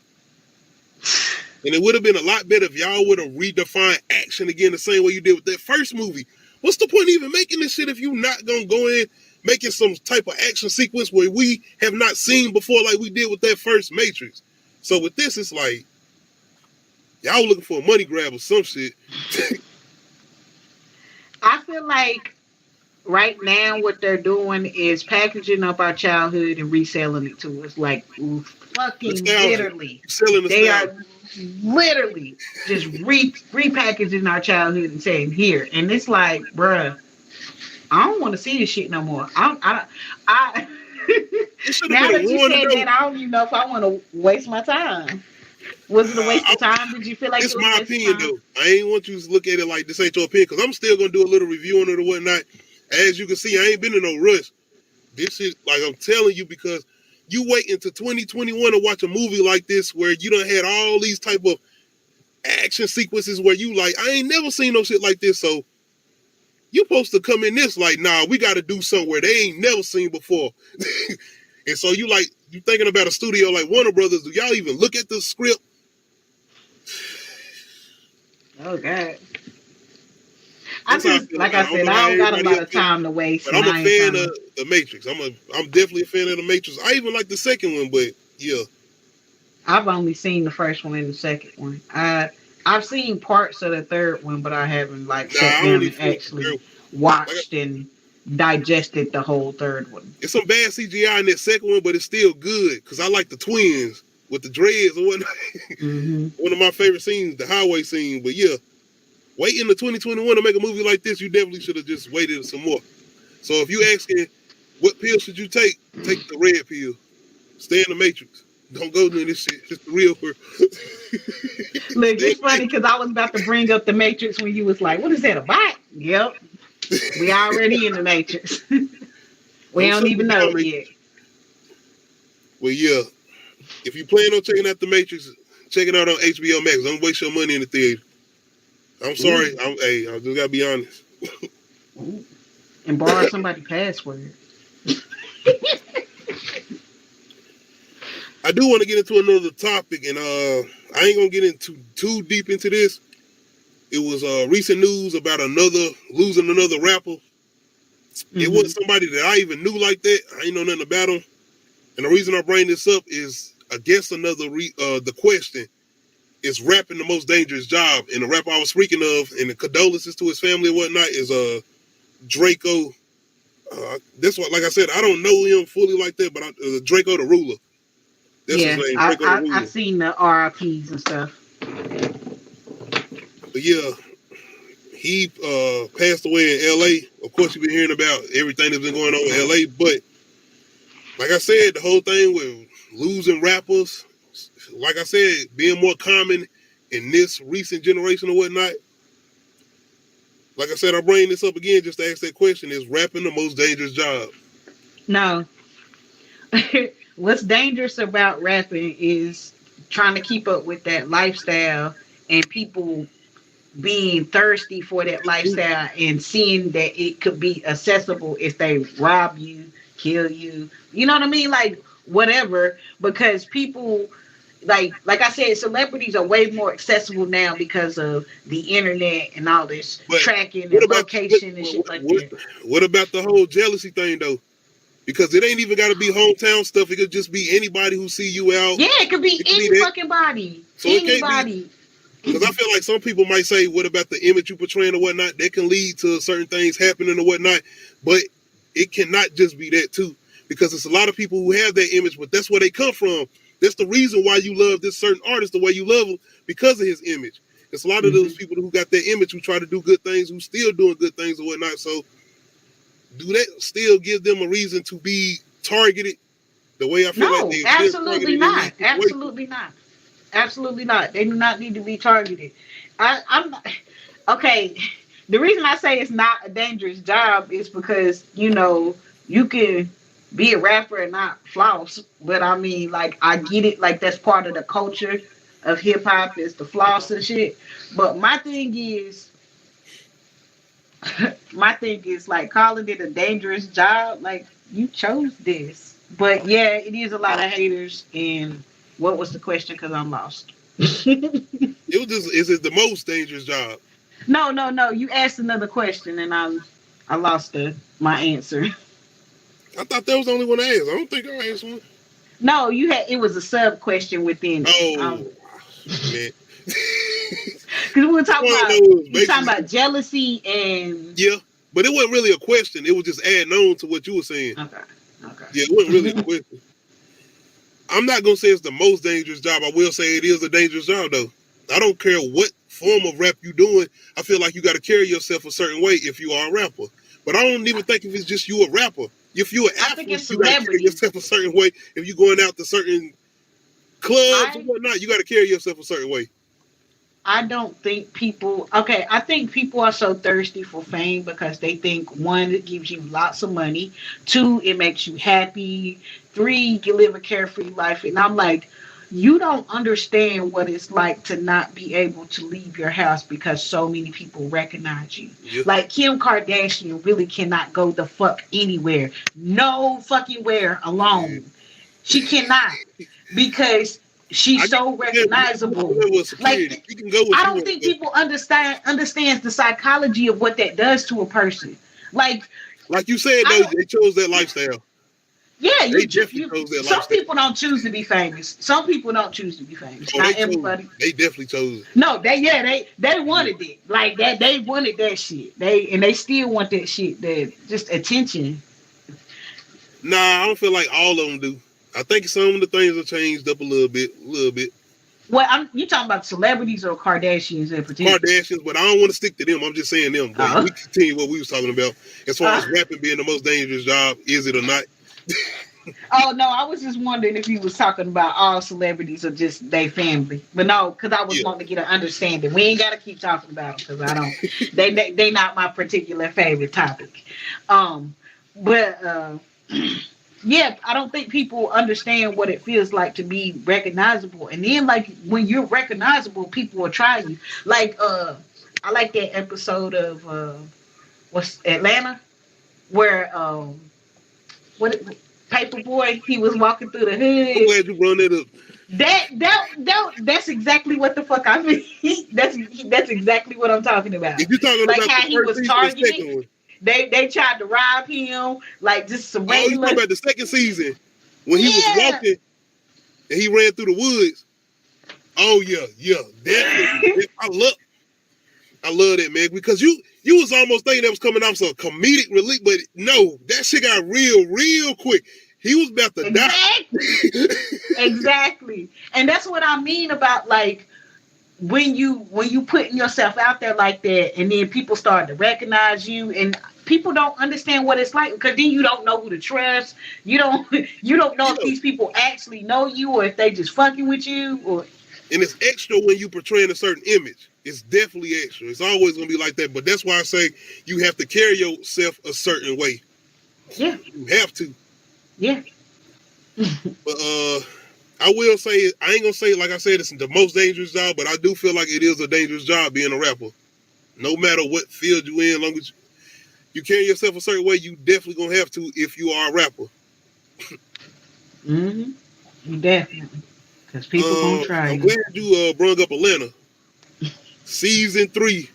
And it would have been a lot better if y'all would have redefined action again the same way you did with that first movie. What's the point of even making this shit if you're not going to go in making some type of action sequence where we have not seen before like we did with that first Matrix? So with this, it's like, y'all looking for a money grab or some shit. I feel like right now what they're doing is packaging up our childhood and reselling it to us. Like, fucking literally. They are literally just repackaging our childhood and saying, here. And it's like, bruh, I don't want to see this shit no more. Now that you said that, I don't even know if I want to waste my time. Was it a waste of time? Did you feel like it's my opinion though? I ain't want you to look at it like this ain't your opinion, because I'm still gonna do a little review on it or whatnot. As you can see, I ain't been in no rush. This is like I'm telling you, because you wait until 2021 to watch a movie like this where you done had all these type of action sequences where you like, I ain't never seen no shit like this. So you supposed to come in this like, nah, we got to do something where they ain't never seen before. And so you thinking about a studio like Warner Brothers, do y'all even look at the script? Oh God. I That's how I just feel like about I it. I don't said, know how I don't got a everybody lot else of feels, time to waste, but and I'm a I ain't fan trying of to. the Matrix. I'm definitely a fan of the Matrix. I even like the second one, but yeah. I've only seen the first one and the second one. I've seen parts of the third one, but I haven't like Nah, sat I down only and finished the actually third one. Like, watched and digested the whole third one. it's some bad CGI in that second one, but it's still good because I like the twins with the dreads and whatnot. Hmm. One of my favorite scenes, the highway scene. But yeah, waiting to 2021 to make a movie like this, you definitely should have just waited some more. So if you asking what pill should you take the red pill. Stay in the Matrix. Don't go near this shit. It's the real world. Look, Stay in it's the funny because I was about to bring up the Matrix when you was like, "What is that, a bot?" Yep, we Matrix. already in the Matrix. We Don't don't shut me even know down, it Matrix. yet. Well, yeah. If you plan on checking out the Matrix, check it out on HBO Max. Don't waste your money in the theater. I'm Ooh, sorry. I just gotta be honest. ooh. And borrow somebody's password. I do want to get into another topic, and I ain't gonna get into too deep into this. It was recent news about losing another rapper. It Hmm. wasn't somebody that I even knew like that. I ain't know nothing about him. And the reason I bring this up is, I guess the question is rapping the most dangerous job. And the rapper I was speaking of, and the condolences to his family and whatnot, is Draco. That's what, like I said, I don't know him fully like that, but Draco the Ruler. That's his Yeah, name, I, Draco the I I Ruler. seen the RIPS and stuff. But yeah, he passed away in L.A. Of course, you've been hearing about everything that's been going on in L.A. But like I said, the whole thing with losing rappers, like I said, being more common in this recent generation or whatnot. Like I said, I bring this up again just to ask that question: is rapping the most dangerous job? No, what's dangerous about rapping is trying to keep up with that lifestyle and people being thirsty for that lifestyle and seeing that it could be accessible if they rob you, kill you. You know what I mean? Like whatever, because people like I said, celebrities are way more accessible now because of the internet and all this But tracking what and about location and shit like that. what about the whole jealousy thing though? Because it ain't even got to be hometown stuff. It could just be anybody who see you out. Yeah, it could be It could be any that. fucking body. So it can't be, Anybody. because I feel like some people might say, "What about the image you portraying or whatnot?" That can lead to certain things happening or whatnot. But it cannot just be that too, because it's a lot of people who have that image, but that's where they come from. That's the reason why you love this certain artist the way you love him, because of his image. It's a lot of Hmm. those people who got that image who try to do good things, who still doing good things or whatnot. So do that still give them a reason to be targeted the way I feel like No, they've been absolutely targeted in these not. situations? Absolutely not. Absolutely not. They do not need to be targeted. I'm not, okay. The reason I say it's not a dangerous job is because you can be a rapper and not floss. But I mean, like I get it. Like that's part of the culture of hip hop is the floss and shit. But my thing is like calling it a dangerous job. Like you chose this. But yeah, it is a lot of haters. And what was the question? Because I'm lost. It was just, is it the most dangerous job? No, no, no. You asked another question, and I lost my answer. I thought that was the only one I asked. I don't think I asked one. No, you had it was a sub question within it. Oh, man. Because we were All talking I about know is you talking basically, about jealousy and yeah, but it wasn't really a question. It was just adding on to what you were saying. okay, okay. Yeah, it wasn't really a question. I'm not gonna say it's the most dangerous job. I will say it is a dangerous job though. I don't care what form of rap you doing. I feel like you got to carry yourself a certain way if you are a rapper. But I don't even think if it's just you a rapper. If you're an I think athlete, it's you got to carry celebrity. yourself a certain way. If you're going out to certain clubs and I whatnot, you got to carry yourself a certain way. I don't think people. Okay, I think people are so thirsty for fame because they think one, it gives you lots of money. Two, it makes you happy. Three, you can live a carefree life. And I'm like, you don't understand what it's like to not be able to leave your house because so many people recognize you. Yeah. Like Kim Kardashian really cannot go the fuck anywhere. No fucking where Yeah. alone. She cannot because she's I guess so recognizable. with security. Like You can go what I you don't want. think people understands the psychology of what that does to a person. Like Like you said I though, don't. they chose that lifestyle. Yeah, They definitely chose that some lifestyle. people don't choose to be famous. Some people don't choose to be famous. Oh, they Not chose it. everybody. They definitely chose it. No, they Yeah. wanted it. Like that they wanted that shit. They still want that shit. That just attention. Nah, I don't feel like all of them do. I think some of the things have changed up a little bit, Well, you talking about celebrities or Kardashians in particular? Kardashians, but I don't want to stick to them. I'm just saying them. But Oh. we continue what we was talking about as far as Uh, rapping being the most dangerous job. Is it or not? oh no, I was just wondering if you was talking about all celebrities or just their family. But no, because I was Yeah. wanting to get an understanding. We ain't got to keep talking about them because I don't. They not my particular favorite topic. But yeah, I don't think people understand what it feels like to be recognizable. And then like when you're recognizable, people will try you. Like I like that episode of what's Atlanta where what Paperboy he was walking through the I'm hood. glad you brought that up. That's exactly what the fuck I mean. that's exactly what I'm talking about. If you're talking Like about the how he first was season or targeted. second one, They tried to rob him, like just some oh, you regular. talking about the second season when he was Yeah. walking and he ran through the woods. Oh yeah, definitely. I love that, man, because you was almost thinking that was coming off some comedic relief, but no, that shit got real quick. He was about to Exactly. die. Exactly. And that's what I mean about like when you putting yourself out there like that and then people start to recognize you and people don't understand what it's like because then you don't know who to trust. You don't you don't know if Yeah. these people actually know you or if they just fucking with you or And it's extra when you portraying a certain image. It's definitely extra. It's always gonna be like that. But that's why I say you have to carry yourself a certain way. yeah. You have to. Yeah. But I will say I ain't gonna say like I said it's the most dangerous job, but I do feel like it is a dangerous job being a rapper. No matter what field you in, as long as you carry yourself a certain way, you definitely gonna have to if you are a rapper. You definitely. Because people gonna try I'm you. glad you brought up Atlanta. Season 3,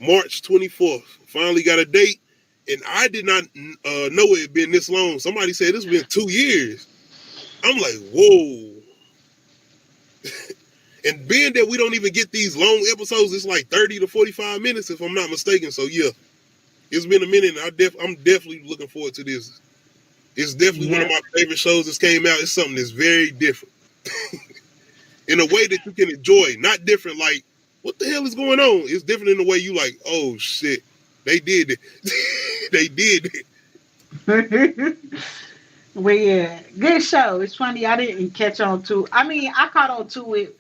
March 24th. Finally got a date. And I did not know it had been this long. Somebody said it's been 2 years. I'm like, whoa. And being that we don't even get these long episodes, it's like 30 to 45 minutes if I'm not mistaken. So yeah, it's been a minute and I'm definitely looking forward to this. It's definitely one of my favorite shows that's came out. It's something that's very different. In a way that you can enjoy. Not different like, what the hell is going on? It's different in the way you like, oh shit, they did it. They did it. Well, yeah, good show. It's funny I didn't catch on to. I mean, I caught on to it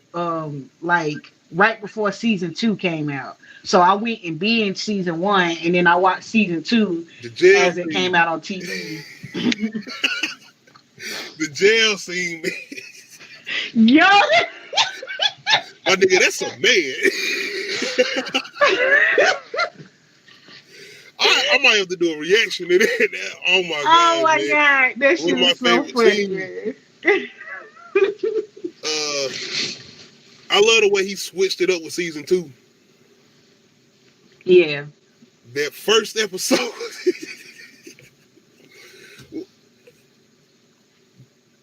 like right before season 2 came out. So I went and binged season 1, and then I watched season 2 The jail as it scene. came out on TV. The jail scene, man. Yo, My nigga, that's a man. I might have to do a reaction to that. Oh my god. oh my man. god, that One shit of my is so favorite funny, scenes. man. I love the way he switched it up with season 2. Yeah. That first episode.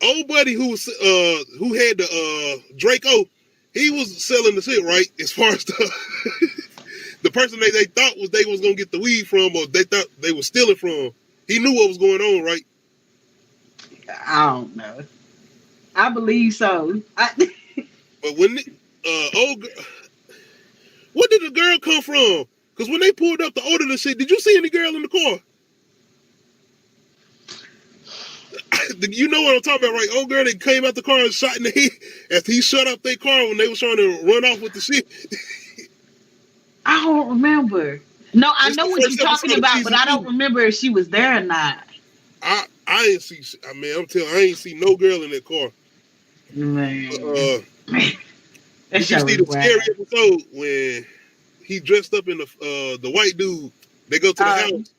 Old buddy who had the Draco, he was selling the shit, right? As far as the person they thought they was gonna get the weed from, or they thought they was stealing from. He knew what was going on, right? I don't know. I believe so. But when where did the girl come from? Because when they pulled up to order the shit, did you see any girl in the car? You know what I'm talking about, right? Old girl that came out the car and shot in the head after he shut up their car when they was trying to run off with the shit. I don't remember. No, I It's know the what first you're talking episode of about, but I season don't 2. remember if she was there or not. I ain't see. I mean, I'm telling. I ain't see no girl in that car. Man, that Did you show see is the wild. scary episode when he dressed up in the white dude? They go to the house.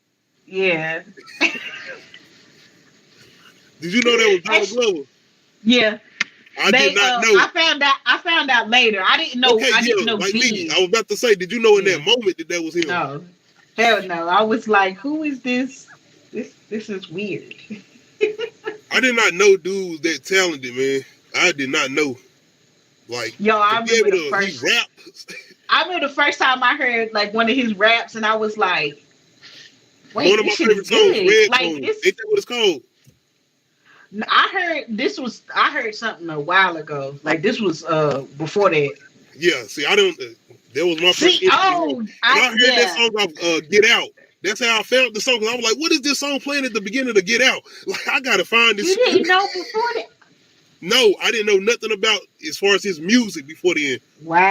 Yeah. Did you know that was Donald That's, Glover? Yeah. I did not know. I found out later. Okay, I didn't yeah, know like me. then. I was about to say, did you know in that Yeah. moment that was him? No. Hell no. I was like, who is this? This is weird. I did not know dudes that talented, man. I did not know. Like Yo, to be able to, he rap. I remember the first time I heard like one of his raps and I was like, One wait, of this my shit is favorite songs, good. Red Like Tone. this Ain't that what it's called? I heard something a while ago. Like this was before that. Yeah. See, I don't. That was my first See, entry to him, oh, and I I heard that yeah. song off Get Out. That's how I found the song. Cause I was like, what is this song playing at the beginning of Get Out? Like, I gotta find You this. didn't know before that? No, I didn't know nothing about as far as his music before the end.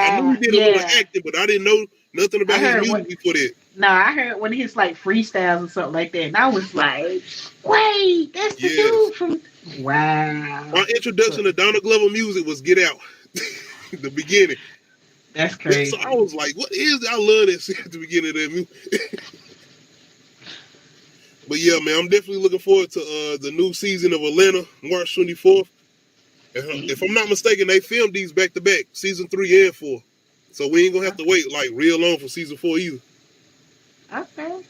I knew he Wow, did a little yeah. acting, but I didn't know nothing I about his heard music what before that. no, I heard one of his like freestyles or something like that, and I was like, wait, that's the Yes. dude from wow. My introduction to Donald Glover music was Get Out. The beginning. That's So I crazy. was like, what is that? I love that shit at the beginning of that music. But yeah, man, I'm definitely looking forward to the new season of Atlanta, March 24th. If I'm not mistaken, they filmed these back to back, season 3 and 4. So we ain't gonna have to wait like real long for season 4 either. Okay.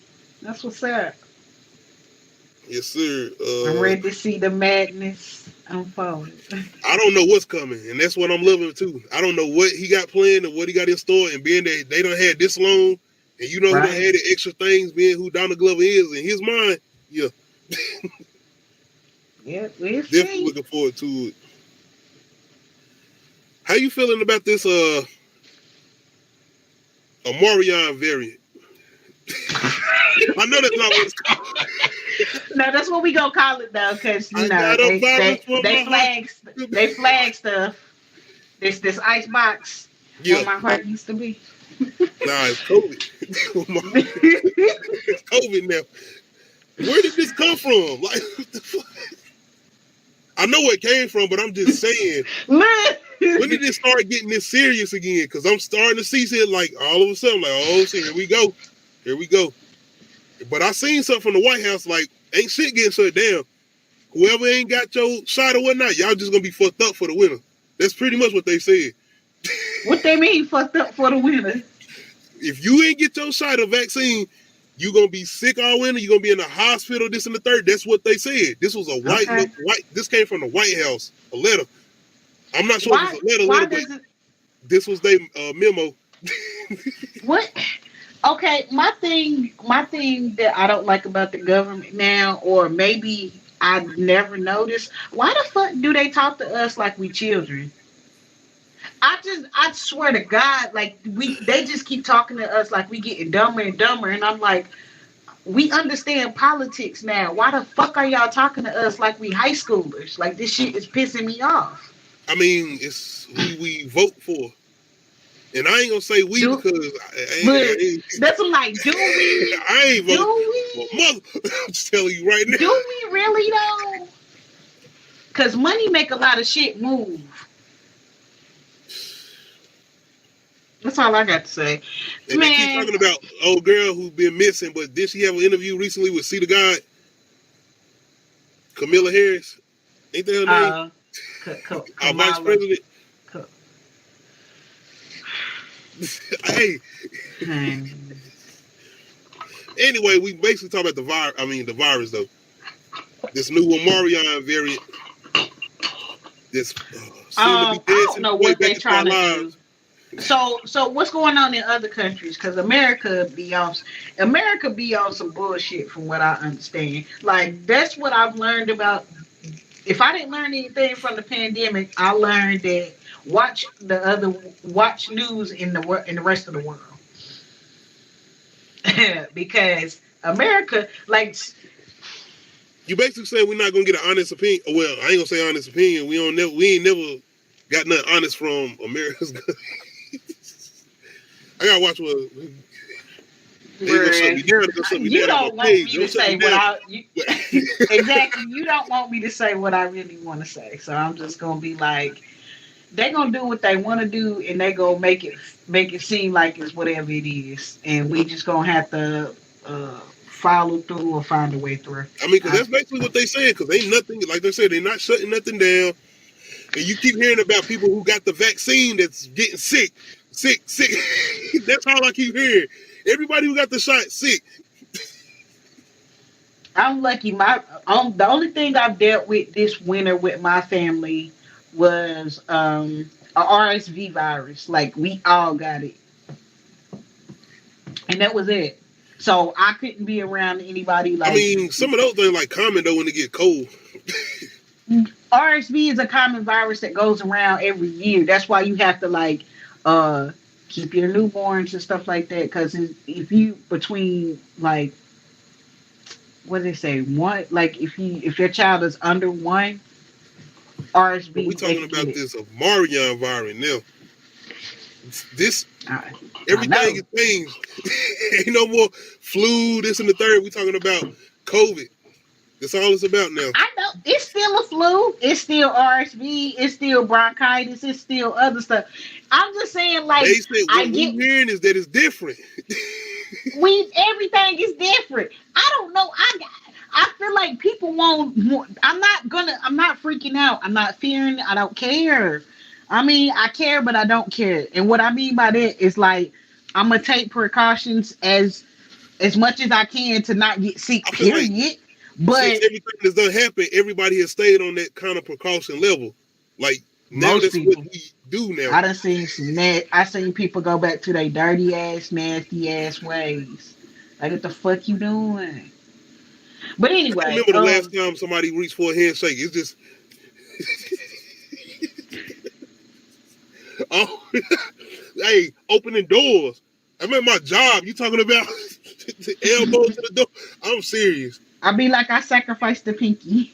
That's what's up. Yes, sir. I'm ready to see the madness unfold. I don't know what's coming, and that's what I'm loving too. I don't know what he got planned and what he got in store, and being that they don't had this long, and you know who done Right. had the extra things, being who Donald Glover is in his mind. Yeah, Yeah, we'll definitely see. looking forward to it. How you feeling about this Omarion variant? I know that's not what it's called. No, that's what we gonna call it though, because you I know got a virus for my heart. they flag stuff. This ice box Yeah, where my heart used to be. nah, it's COVID. It's COVID now. Where did this come from? Like, what the fuck? I know where it came from, but I'm just saying, when did it start getting this serious again? Because I'm starting to see it like all of a sudden, like, oh shit, here we go. Here we go. But I seen something from the White House, like, ain't shit getting shut down. Whoever ain't got your shot or whatnot, y'all just gonna be fucked up for the winter. That's pretty much what they said. What they mean fucked up for the winter? If you ain't get your shot or vaccine, you gonna be sick all winter. You gonna be in the hospital. This and the third. That's what they said. This was a Okay. white. This came from the White House. A letter. I'm not sure if Why? it's a Why letter, but does it? this was their memo. What? Okay, my thing that I don't like about the government now, or maybe I never noticed. Why the fuck do they talk to us like we children? I swear to God, like they just keep talking to us like we getting dumber and dumber, and I'm like, we understand politics now. Why the fuck are y'all talking to us like we high schoolers? Like this shit is pissing me off. I mean, it's who we vote for, and I ain't gonna say we Do because but that's what I'm like. Do we? I ain't voting Do for we? mother. I'm just telling you right now. Do we really though? Cause money make a lot of shit move. That's all I got to say. And they keep Man, talking about old girl who's been missing, but did she have an interview recently with See the God? Camilla Harris? Ain't that her name? Our vice Kamala. president? Hey, Hmm. anyway, we basically talk about the virus though. This new Omarion variant that's seemed to be I don't dancing know its way what back they into our trying to do. lives. So what's going on in other countries? Because America be on some bullshit from what I understand. Like that's what I've learned about. If I didn't learn anything from the pandemic, I learned that watch news in the rest of the world. Because America, like, You basically saying we're not gonna get an honest opinion. Well, I ain't gonna say honest opinion. We ain't never got nothing honest from America's. I gotta watch what they gonna shut me down. They're gonna shut me you down on my don't want page. me Don't to shut me say what down. exactly. You don't want me to say what I really want to say, so I'm just gonna be like, they gonna do what they want to do, and they gonna make it seem like it's whatever it is, and we just gonna have to follow through or find a way through. I mean, because that's basically what they saying. Because ain't nothing like they said. They're not shutting nothing down. And you keep hearing about people who got the vaccine that's getting sick. That's all I keep hearing. Everybody who got the shot sick. I'm lucky. The only thing I've dealt with this winter with my family was a RSV virus. Like we all got it, and that was it. So I couldn't be around anybody I like mean, some of those things like common though when it get cold. RSV is a common virus that goes around every year. That's why you have to like uh keep your newborns and stuff like that. Because if you between like what do they say one like if your child is under one But we RSV they talking can get about it. this Marion virus now. This I everything know. is changed. Ain't no more flu, this and the third. We talking about COVID. That's all it's about now. I know it's still a flu. It's still RSV. It's still bronchitis. It's still other stuff. I'm just saying, They like, said I what we get hearing is that it's different. we everything is different. I don't know. I feel like people want more. I'm not freaking out. I'm not fearing. I don't care. I mean, I care, but I don't care. And what I mean by that is like I'm gonna take precautions as much as I can to not get sick. I feel like Period. since But everything that's done happened, everybody has stayed on that kind of precaution level. Like now most that's what people. we do now. I done seen I seen people go back to their dirty ass, nasty ass ways. Like what the fuck you doing? But I don't anyway, remember the last time somebody reached for a handshake. It's just oh hey, opening doors. I'm at my job. You talking about the elbow to the door? I'm serious. I be like I sacrificed the pinky.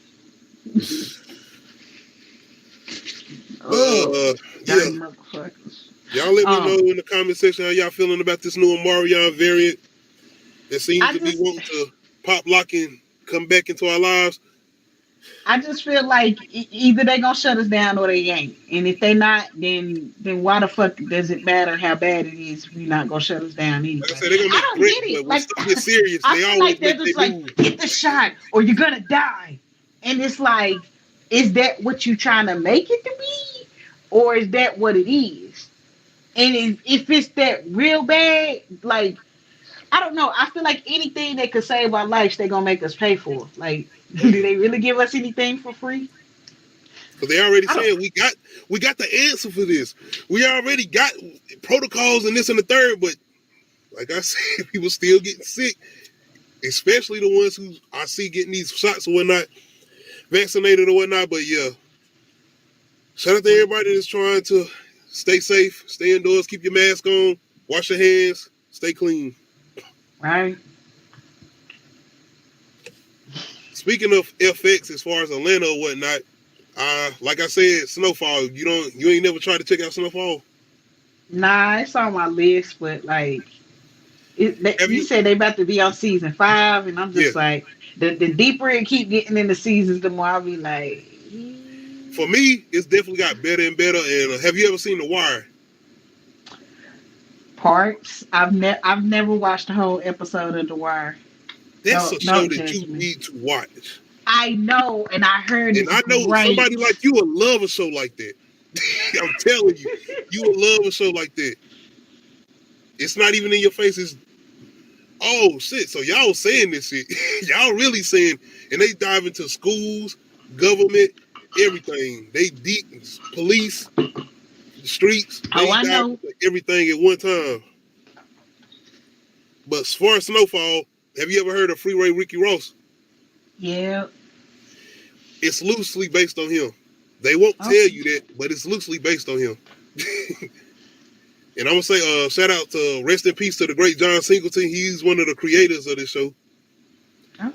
But Oh, yeah. dirty motherfuckers. Y'all let me know Um, in the comment section how y'all feeling about this new Omarion variant that seems I to be just wanting to pop lock and come back into our lives. I just feel like either they gonna shut us down or they ain't. And if they not, then why the fuck does it matter how bad it is if you're not gonna shut us down Like I anyway? said, they're gonna I make don't threats, get but it. when Like stuff gets serious, I they feel like always they're make just their like move. get the shot or you're gonna die. And it's like, is that what you trying to make it to be? Or is that what it is? And if it's that real bad, like I don't know. I feel like anything that could save our lives, they're gonna make us pay for. Like, Oh do yeah, they really give us anything for free? because they already I don't. saying we got the answer for this. We already got protocols and this and the third, but like I said, people still getting sick, especially the ones who I see getting these shots or whatnot, vaccinated or whatnot. But yeah, shout out to everybody that's trying to stay safe, stay indoors, keep your mask on, wash your hands, stay clean. Right? Speaking of FX, as far as Atlanta or whatnot, like I said, Snowfall. You ain't never tried to check out Snowfall. Nah, it's on my list, but like, Have you you? said they about to be on season 5, and I'm Yeah. just like, the deeper it keep getting into seasons, the more I'll be like, For me, it's definitely got better and better. And have you ever seen The Wire? parts. I've never watched a whole episode of The Wire. That's a show Don't that judge you me. need to watch. I know, and I heard And it's I know somebody great. like you will love a show like that. I'm telling you, you will love a show like that. It's not even in your face. It's oh shit. So y'all saying this shit. Y'all really saying, and they dive into schools, government, everything. They deep police, the streets. Oh, They I dive know. into everything at one time. But as far as Snowfall, have you ever heard of Freeway Ricky Ross? Yeah. It's loosely based on him. They won't tell Okay. you that, but it's loosely based on him. And I'm gonna say, shout out to rest in peace to the great John Singleton. He's one of the creators of this show.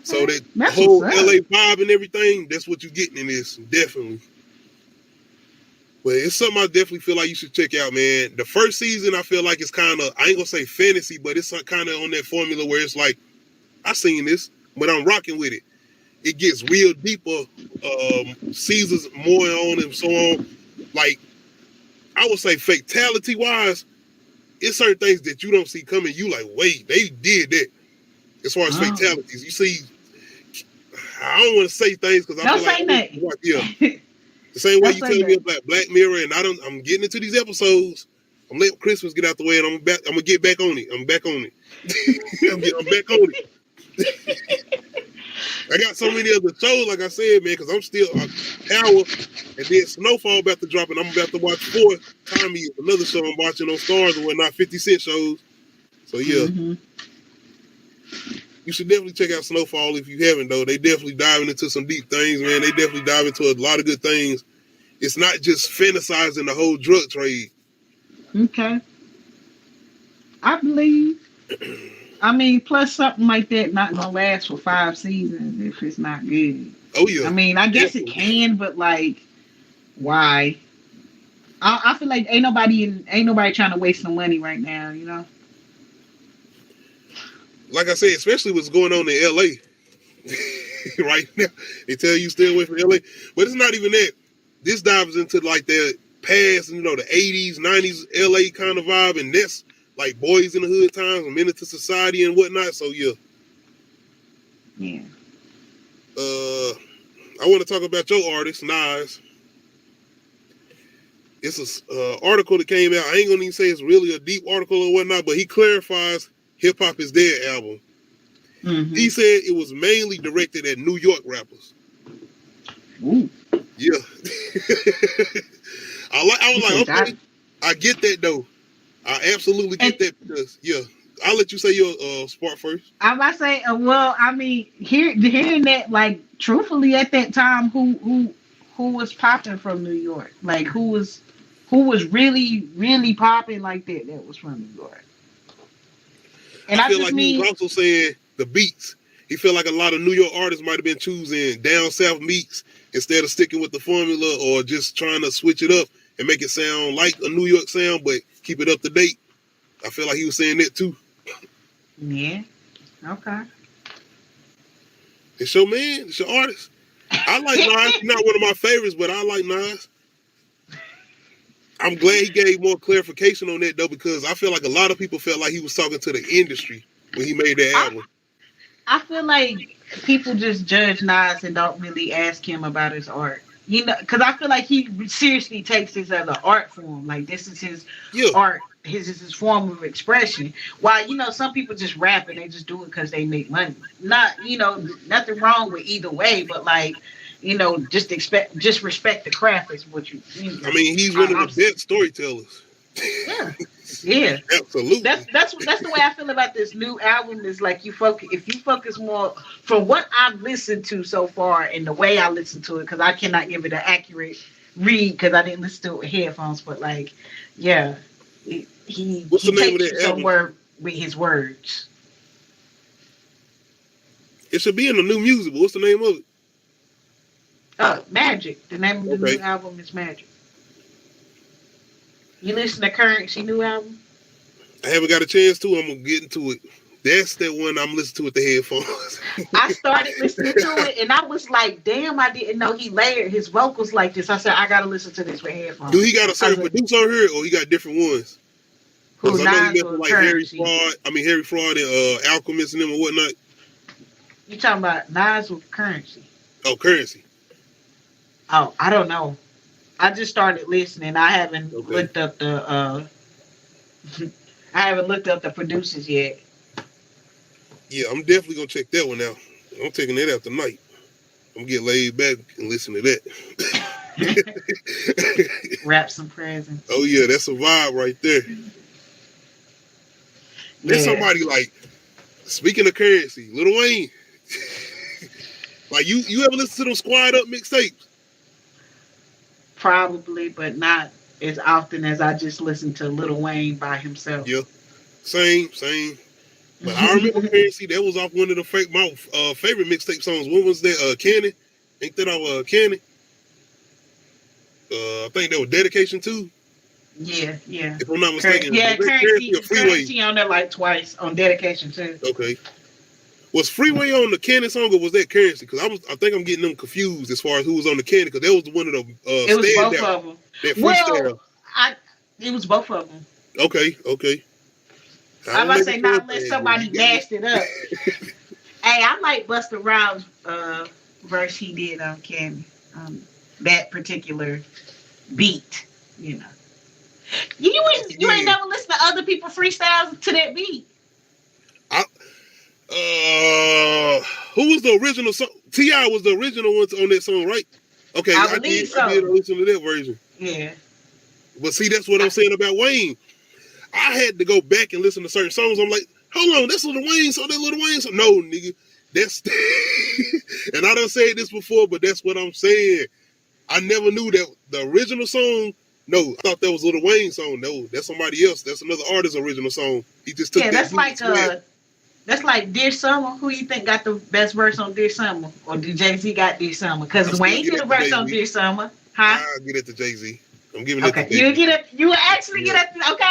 So Okay. that the That's what's whole up. LA vibe and everything, that's what you're getting in this, definitely. But it's something I definitely feel like you should check out, man. The first season, I feel like it's kind of, I ain't gonna say fantasy, but it's kind of on that formula where it's like, I seen this, but I'm rocking with it. It gets real deeper, seasons more on and so on. Like, I would say fatality wise, it's certain things that you don't see coming. You like, wait, they did that. As far as Oh. fatalities, you see, I don't want to say things because I Don't feel like say nothing. yeah, The same way That's you like tell me that. about Black Mirror, and I'm getting into these episodes. I'm letting Christmas get out the way, and I'm gonna get back on it. I'm back on it. I'm back on it. I got so many other shows, like I said, man, because I'm still Power, and then Snowfall about to drop, and I'm about to watch Four. Tommy, another show I'm watching on Stars and whatnot, 50 Cent shows. So yeah, Mm-hmm. you should definitely check out Snowfall if you haven't, though. They definitely diving into some deep things, man. They definitely dive into a lot of good things. It's not just fantasizing the whole drug trade. Okay. I believe. I mean, plus something like that not gonna last for 5 seasons if it's not good. Oh yeah, I mean, I guess it definitely. can, but like, why? I feel like ain't nobody trying to waste no money right now. You know. Like I said, especially what's going on in LA right now. They tell you stay away from LA, but it's not even that. This dives into like the past, the 80s, 90s LA kind of vibe, and that's like Boys in the Hood times, and Men into Society and whatnot. So yeah, Yeah. I want to talk about your artist, Nas. It's a article that came out. I ain't gonna even say it's really a deep article or whatnot, but he clarifies Hip Hop Is Dead album. Mm-hmm. He said it was mainly directed at New York rappers. Ooh. Yeah. I He was said like, that. okay, I get that though. I absolutely And get that because yeah. I'll let you say your spot first. I might say, well, I mean, hearing that, like, truthfully, at that time, who was popping from New York? Like, who was really really popping like that? That was from New York. And I I feel just like he was mean, also saying the beats. He felt like a lot of New York artists might have been choosing down south beats instead of sticking with the formula or just trying to switch it up and make it sound like a New York sound, but keep it up to date. I feel like he was saying that too. yeah, okay. It's your man, it's your artist. I like Nas. He's not one of my favorites, but I like Nas. I'm glad he gave more clarification on that though, because I feel like a lot of people felt like he was talking to the industry when he made that I album. I feel like people just judge Nas and don't really ask him about his art. You know, because I feel like he seriously takes this as an art form. Like, this is his Yeah, art. His is his form of expression. While some people just rap and they just do it because they make money. Not nothing wrong with either way, but like just respect the craft is what I mean he's one all of the I'm saying. best storytellers. Yeah, yeah. Absolutely. That's the way I feel about this new album. Is like, if you focus more from what I've listened to so far and the way I listen to it, because I cannot give it an accurate read because I didn't listen to it with headphones. But like, yeah, What's the he name of takes you that album? somewhere with his words. It should be in the new musical. What's the name of it? Magic. The name of the new Okay. album is Magic. You listen to Currency new album? I haven't got a chance to. I'm gonna get into it. That's that one I'm listening to with the headphones. I started listening to it and I was like, damn, I didn't know he layered his vocals like this. I said, I gotta listen to this with Do headphones. he got a I was certain like, producer on here, or he got different ones? who, Because I know he Nines messed with or like Harry Currency? Fraud. Harry Fraud and Alchemist and them and whatnot. You talking about Nines or Currency? Oh, Currency. Oh, I don't know. I just started listening. I haven't Okay. looked up the I haven't looked up the producers yet. Yeah, I'm definitely gonna check that one out. I'm taking that out tonight. I'm gonna get laid back and listen to that. Wrap some presents. Oh yeah, that's a vibe right there. There's Yeah, somebody like, speaking of Currency, Lil Wayne. Like you ever listen to them Squad Up mixtapes? probably, but not as often as I just listen to Lil Wayne by himself. Yeah, same. But I remember Currency. That was off one of my favorite mixtape songs. What was that? Cannon. Ain't that our Cannon? I think that was Dedication too. Yeah, yeah. If I'm not mistaken, Yeah, was that Currency or Freeway? currency on there like twice on dedication too. Okay. Was Freeway on the Cannon song or was that Currency? Because I think I'm getting them confused as far as who was on the Cannon because that was one of the It was both standout, of them. that Well, freestyle. I it was both of them. Okay. I I'm don't about to make say a not sure unless thing, but somebody you got me. mashed it up. Hey, I like Busta Rhymes verse he did on Cammy. Um, that particular beat. You know, you ain't Yeah. never listen to other people freestyles to that beat. I, who was the original song? T.I. was the original one on that song, right? Okay, I I believe did. I did so. listen to that version. Yeah. But see, that's what I'm I, saying about Wayne. I had to go back and listen to certain songs. I'm like, hold on, that's Lil Wayne song. That Lil Wayne song. No, nigga, that's. And I done said this before, but that's what I'm saying. I never knew that the original song. No, I thought that was Lil Wayne song. No, that's somebody else. That's another artist's original song. He just took yeah, that beat and swear. that's like Dear Summer. Who you think got the best verse on Dear Summer, or did Jay-Z got Dear Summer? I Because still Wayne get did a it to verse Jay on Z. Dear Summer, huh? I get it to Jay Z. I'm giving it to Okay, Jay Z. you will actually Yeah. get it. Okay,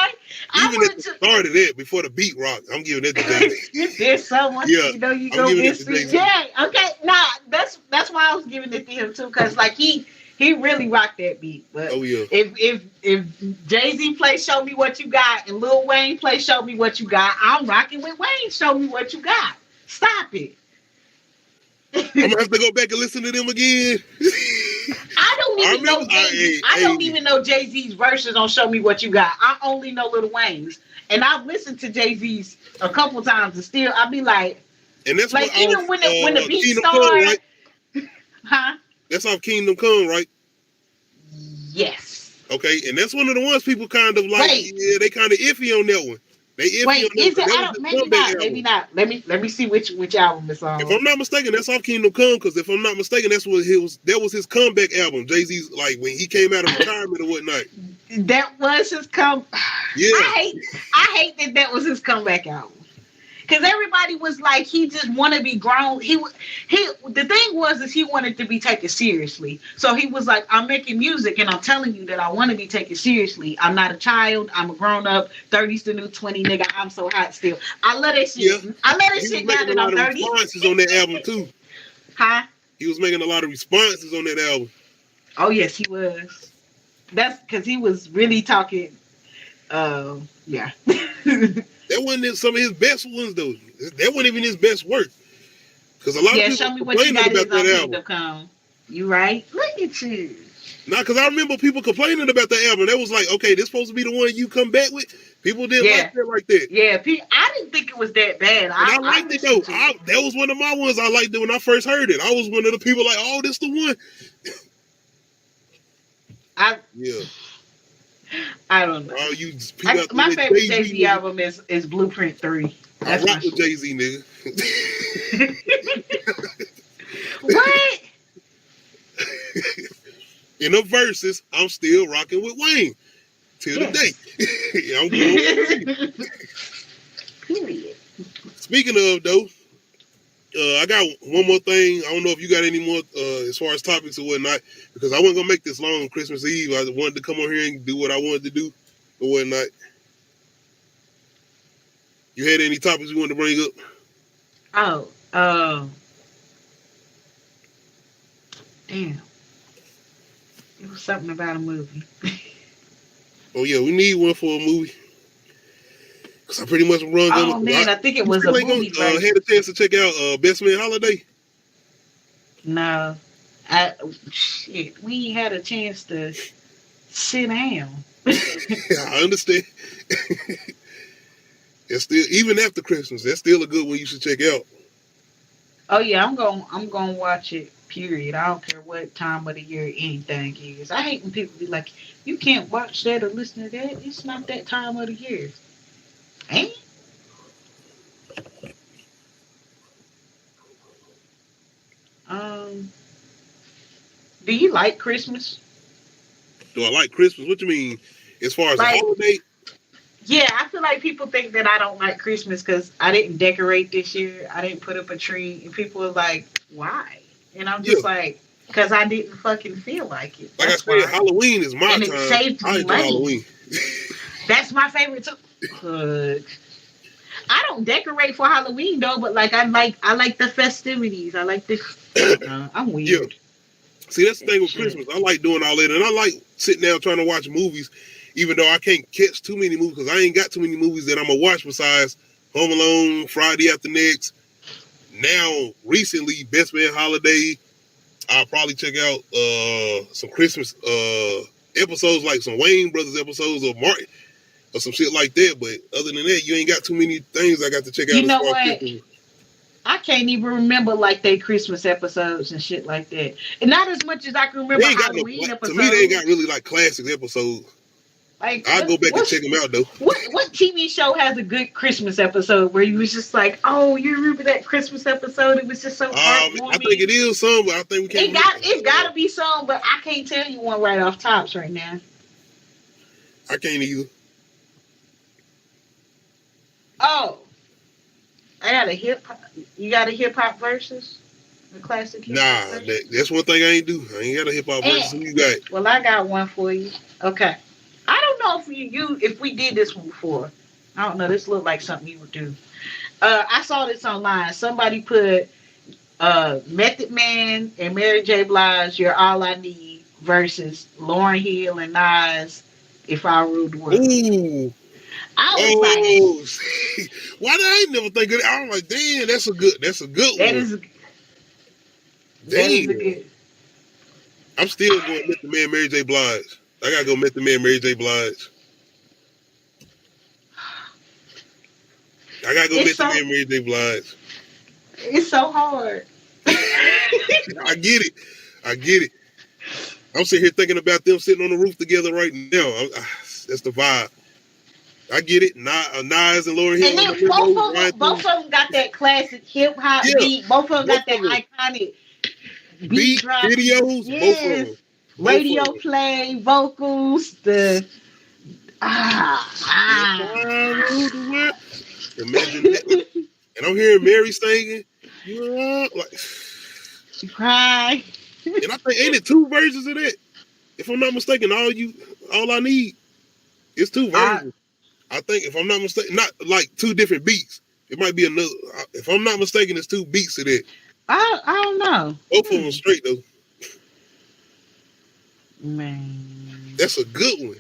I Even at would the to. start of that, before the beat rock, I'm giving it to Jay Z. There's someone Yeah, you know you I'm gonna giving it miss to Jay it. Z. Yeah, okay. Nah, that's why I was giving it to him too, because like he really rocked that beat. But Oh yeah. if Jay-Z plays Show Me What You Got and Lil Wayne plays Show Me What You Got, I'm rocking with Wayne Show Me What You Got. Stop it. I'm gonna have to go back and listen to them again. I don't I even remember. know Jay-Z. I don't even know Jay-Z's verses on Show Me What You Got. I only know Lil Wayne's. And I've listened to Jay-Z's a couple times and still I'll be and that's what like even off when the beat Kingdom Come, started, right? huh? That's off Kingdom Come, right? Yes. Okay, and that's one of the ones people kind of like. Wait, Yeah, they kind of iffy on that one. They iffy on wait. that one Is because it? that I was don't. the Maybe comeback not. Maybe album. not. Let me see which album it's If on. I'm not mistaken, that's off Kingdom Come. Because if I'm not mistaken, that's what his that was his comeback album. Jay-Z's like when he came out of retirement or whatnot. That was his come. Yeah, I hate that was his comeback album. Because everybody was like, he just want to be grown. He the thing was is he wanted to be taken seriously. So he was like, I'm making music and I'm telling you that I want to be taken seriously. I'm not a child. I'm a grown up. 30's the new 20, nigga. I'm so hot still. I love that yeah. shit. I love that He was shit now making a that lot I'm of 30. responses on that album too. Huh? He was making a lot of responses on that album. Oh yes, he was. That's because he was really talking. Yeah. That wasn't some of his best ones though. That wasn't even his best work. Because a lot of Yeah, people show me what you complaining got about is on that album. Kingdom Come. You right? Look at you. Nah, because I remember people complaining about that album. That was like, okay, this supposed to be the one you come back with. People didn't Yeah. like that like that. Yeah, I didn't think it was that bad. And I I liked it though. listened to it. That was one of my ones I liked it when I first heard it. I was one of the people like, oh, this the one. I Yeah. I don't know. Oh, you people out there My that favorite Jay-Z Jay Z nigga. album is Blueprint 3. I That's my rock with shit. Jay-Z, nigga. What? In the verses, I'm still rocking with Wayne till Yes. the day. I'm going with Period. Speaking of though, I got one more thing. I don't know if you got any more as far as topics or whatnot, because I wasn't gonna make this long on Christmas Eve. I wanted to come on here and do what I wanted to do or whatnot. You had any topics you wanted to bring up? Oh, damn. It was something about a movie. Oh yeah, we need one for a movie. Cause I pretty much run. Oh man, I think it was a movie version. Had a chance to check out Best Man Holiday. No, shit, we ain't had a chance to sit down. I understand. It's still even after Christmas. That's still a good one you should check out. Oh yeah, I'm gonna watch it. Period. I don't care what time of the year anything is. I hate when people be like, "You can't watch that or listen to that. It's not that time of the year." Ain't. Um, do you like Christmas? Do I like Christmas? What you mean? As far as a Like, holiday? yeah, I feel like people think that I don't like Christmas because I didn't decorate this year. I didn't put up a tree, and people are like, "Why?" And I'm just Yeah. like, "Because I didn't fucking feel like it. Like I That's said, why." Halloween is my And it time. saved I me enjoy money. Halloween. That's my favorite too. I don't decorate for Halloween though, but like I like the festivities. I like the. I'm Yeah. weird. See, that's the thing with Shit. Christmas. I like doing all that, and I like sitting down trying to watch movies, even though I can't catch too many movies because I ain't got too many movies that I'm gonna watch besides Home Alone, Friday After Next. Now, recently, Best Man Holiday, I'll probably check out some Christmas episodes, like some Wayne Brothers episodes or Martin or some shit like that. But other than that, you ain't got too many things I got to check out You as know far as what? Christmas. I can't even remember like they Christmas episodes and shit like that. And not as much as I can They remember ain't got no Halloween to me. They ain't got episodes. really like classic episodes. Like I'll go back and check them out though. what TV show has a good Christmas episode where you was just like, oh, you remember that Christmas episode? It was just so I think it heartwarming. is some, but I think we can't. It gotta be some, but I can't tell you one right off tops right now. I can't either. Oh, I got a hip hop. You got a hip hop versus the classic hip hop Nah, versus? that's one thing I ain't do. I ain't got a hip hop versus. Who you got? Well, I got one for you. Okay. I don't know if we did this one before. I don't know. This looked like something you would do. I saw this online. Somebody put Method Man and Mary J. Blige, "You're All I Need" versus Lauryn Hill and Nas, "If I Ruled the World." Ooh. I was Oh, like, why did I ain't never think of that? I was like, damn, that's a good that one. is a Damn. good. I'm still going Method Man, Mary J. Blige. I gotta go Method Man, Mary J. Blige. I gotta go Method Man, Mary J. Blige. It's so hard. I get it. I'm sitting here thinking about them sitting on the roof together right now. That's the vibe. I get it. Nas and Lauryn Hill. And then both of them got that classic hip hop beat. Both of them got that iconic beat drop. Videos. Yes. Both of them. Radio play, vocals, the Imagine that. And I'm hearing Mary singing. Like, you cry. And I think ain't it 2 versions of that? If I'm not mistaken, all I need is 2 versions. I think if I'm not mistaken, not like 2 different beats. It might be another. If I'm not mistaken, it's 2 beats of that. I don't know. Both of them straight though. Man, that's a good one.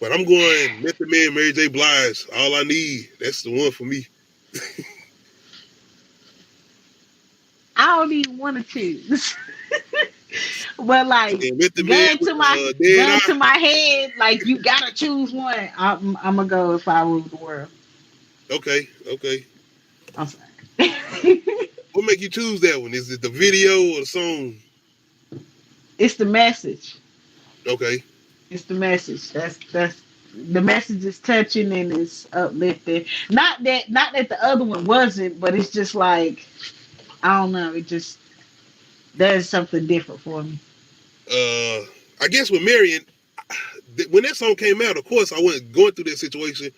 But I'm going Method Man, Mary J. Blige. All I Need. That's the one for me. I don't even want to choose. But like, gun to my head, like you gotta choose one. I'm gonna go If I Ruled the World. Okay. I'm sorry. What make you choose that one? Is it the video or the song? It's the message. Okay. It's the message. That's the message is touching and it's uplifting. Not that the other one wasn't, but it's just like, I don't know. It just does something different for me. I guess with Marion, when that song came out, of course I wasn't going through that situation,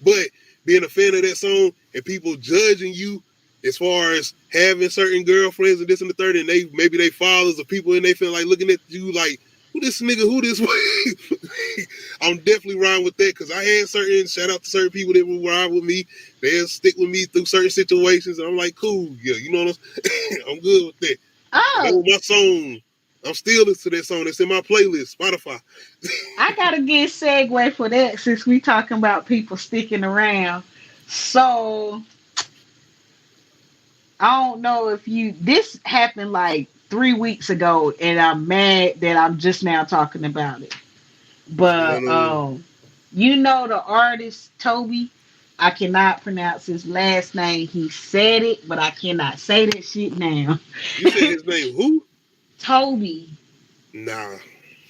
but being a fan of that song and people judging you as far as having certain girlfriends and this and the third, and maybe they fathers or people and they feel like looking at you like, who this nigga, who this way? I'm definitely riding with that because I had shout out to certain people that will ride with me. They'll stick with me through certain situations. And I'm like, cool, yeah, you know what I'm saying? I'm good with that. Oh. That was my song. I'm still listening to that song. That's in my playlist, Spotify. I gotta get segue for that since we talking about people sticking around. So I don't know if this happened like 3 weeks ago, and I'm mad that I'm just now talking about it. But you know the artist Toby. I cannot pronounce his last name. He said it, but I cannot say that shit now. You said his name who? Toby. Nah.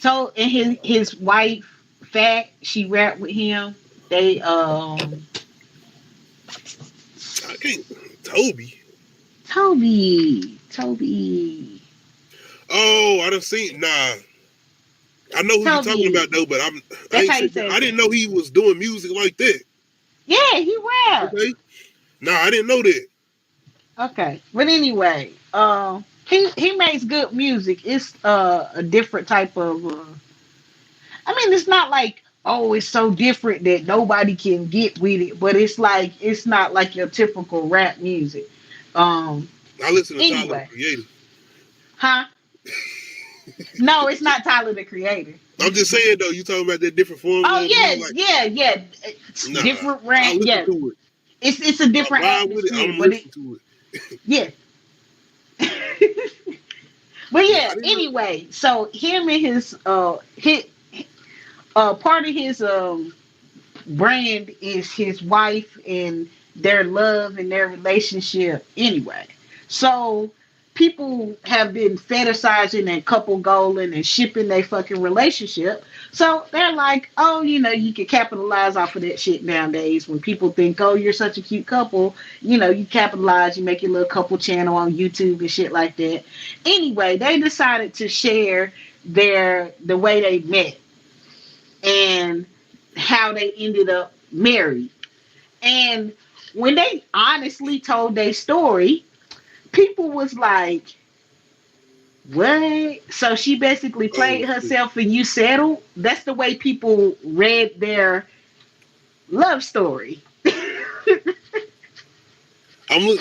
And his wife, Fat, she rapped with him. They I can't. Toby. Oh, I done seen. Nah, I know who you're talking about though, but I didn't know he was doing music like that. Yeah, he rapped. Okay. Nah, I didn't know that. Okay, but anyway, he makes good music. It's a different type of. I mean, it's not like it's so different that nobody can get with it, but it's like it's not like your typical rap music. I listen to Tyler the Creator. Huh? No, it's not Tyler the Creator. I'm just saying though, you talking about that different form. Oh yeah. It's different rap. Yeah, it's a different atmosphere. I'm listening to it. Yeah. But Yeah, yeah, I didn't know. anyway, so him and his part of his brand is his wife and their love and their relationship anyway. So people have been fetishizing and couple goaling and shipping their fucking relationship. So they're like, oh, you can capitalize off of that shit nowadays. When people think, oh, you're such a cute couple, you capitalize, you make your little couple channel on YouTube and shit like that. Anyway, they decided to share the way they met and how they ended up married. And when they honestly told their story, people was like, what? So she basically Oh, played shit. herself and you settled? That's the way people read their love story.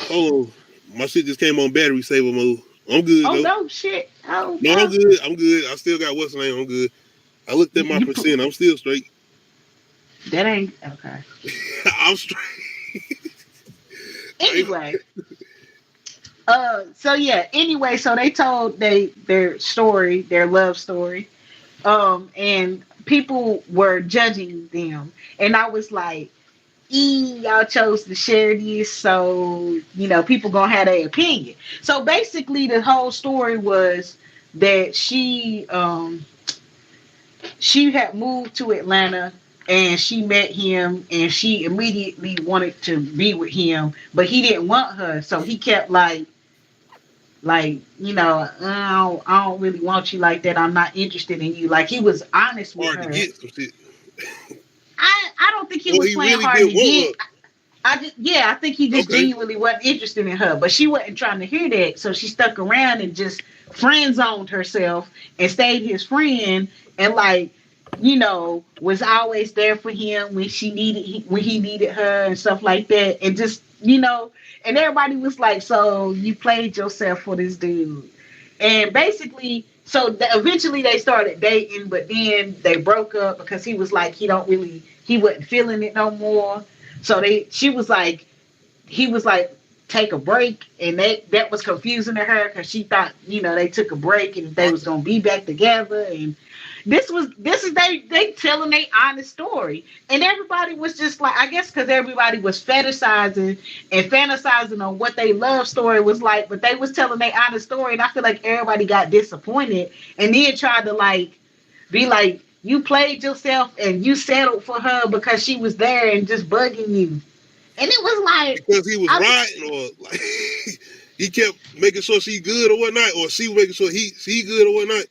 Hold on. My shit just came on battery saver mode. I'm good Oh though. no shit. Oh No, I'm no. good. I'm good. I still got what's the name. I'm good. I looked at my You put percent. I'm still straight. that ain't okay. I'm straight. I ain't, Anyway, so yeah, anyway, so they told their story, their love story. And people were judging them. And I was like, y'all chose to share this, so people gonna have their opinion. So basically the whole story was that she had moved to Atlanta and she met him and she immediately wanted to be with him, but he didn't want her, so he kept like I don't really want you like that, I'm not interested in you. Like he was honest with hard to her. get some shit. I don't think he Or was he playing really hard did to want get. I think he her. just Okay. genuinely wasn't interested in her, but she wasn't trying to hear that, so she stuck around and just friend zoned herself and stayed his friend, and was always there for him when he needed her and stuff like that, and just and everybody was like, so you played yourself for this dude, and basically. So eventually they started dating, but then they broke up because he was like he wasn't feeling it no more. So she was like, he was like, take a break, and that was confusing to her because she thought they took a break and they Right. was gonna be back together. And this is they telling their honest story, and everybody was just like, I guess because everybody was fetishizing and fantasizing on what their love story was like, but they was telling their honest story, and I feel like everybody got disappointed and then tried to be like, you played yourself and you settled for her because she was there and just bugging you. And it was like, Because he was I mean, riding, or like he kept making sure she good or whatnot, or she was making sure he good or whatnot.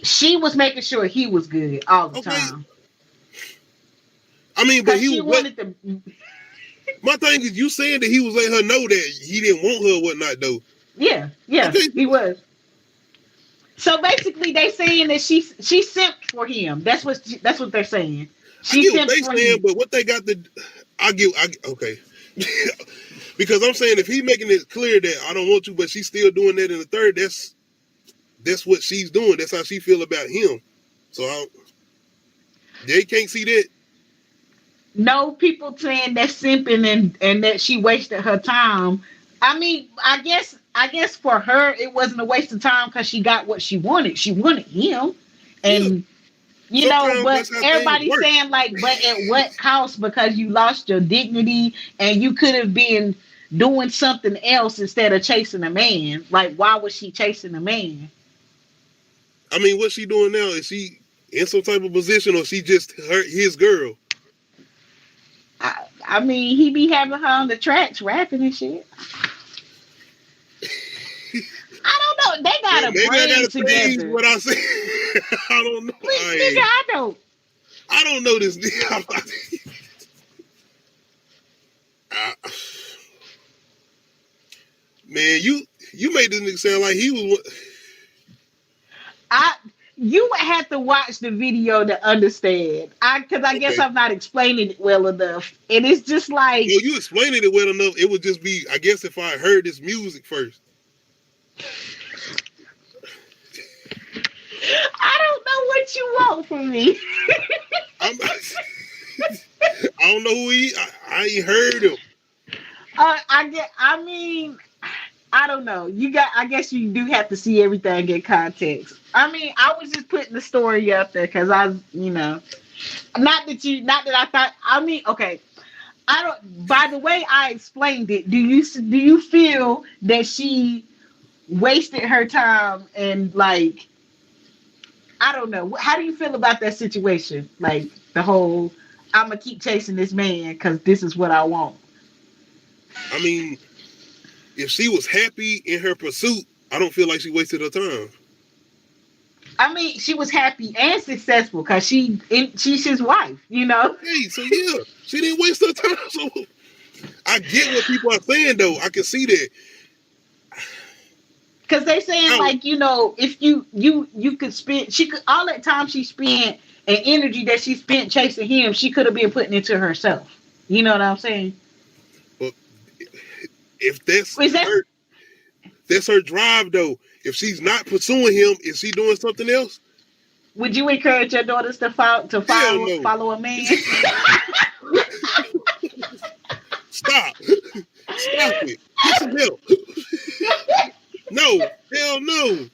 she was making sure he was good all the Okay. time I mean, but because he she was what? wanted to. My thing is, you saying that he was letting her know that he didn't want her or whatnot, though. Yeah, yeah, Okay. he was. So basically, they saying that she simped for him. That's what they're saying. I She get what simped they for saying, him. but what they got to, okay. Because I'm saying if he making it clear that I don't want you, but she's still doing that in the third, that's what she's doing. That's how she feel about him. So they can't see that. No, people saying that simping and that she wasted her time. I mean, I guess for her it wasn't a waste of time because she got what she wanted. She wanted him, Yeah. and Sometimes but that's how things everybody's work. saying like, but at what cost? Because you lost your dignity and you could have been doing something else instead of chasing a man. Like, why was she chasing a man? I mean, what's she doing now? Is she in some type of position, or she just his girl? I mean, he be having her on the tracks rapping and shit. I don't know. They Well, got a maybe I brain gotta change together. what I say. I don't know. Nigga, I don't. I don't know this. I, man, you made this nigga sound like he was. I You would have to watch the video to understand. Because I guess Okay. I'm not explaining it well enough. And it's just Well, like you explaining it well enough. It would just be, I guess, if I heard this music first. I don't know what you want from me. I'm, I don't know who he. I ain't heard him. I get. I mean, I don't know. I guess you do have to see everything in context. I mean, I was just putting the story up there because I was, not that I thought. I mean, okay. I don't. By the way, I explained it. Do you feel that she wasted her time and like I don't know. How do you feel about that situation? Like the whole I'm gonna keep chasing this man because this is what I want. I mean, if she was happy in her pursuit, I don't feel like she wasted her time. I mean, she was happy and successful because she's his wife. Okay, so yeah, she didn't waste her time. So I get what people are saying, though. I can see that. Because they saying Now, like if you could spend she could all that time she spent and energy that she spent chasing him she could have been putting into herself. You know what I'm saying? but if that's Is that that's her drive, though. If she's not pursuing him, is she doing something else? Would you encourage your daughters to Hell no. follow a man? Stop. Stop it. Get some help. No. Hell no.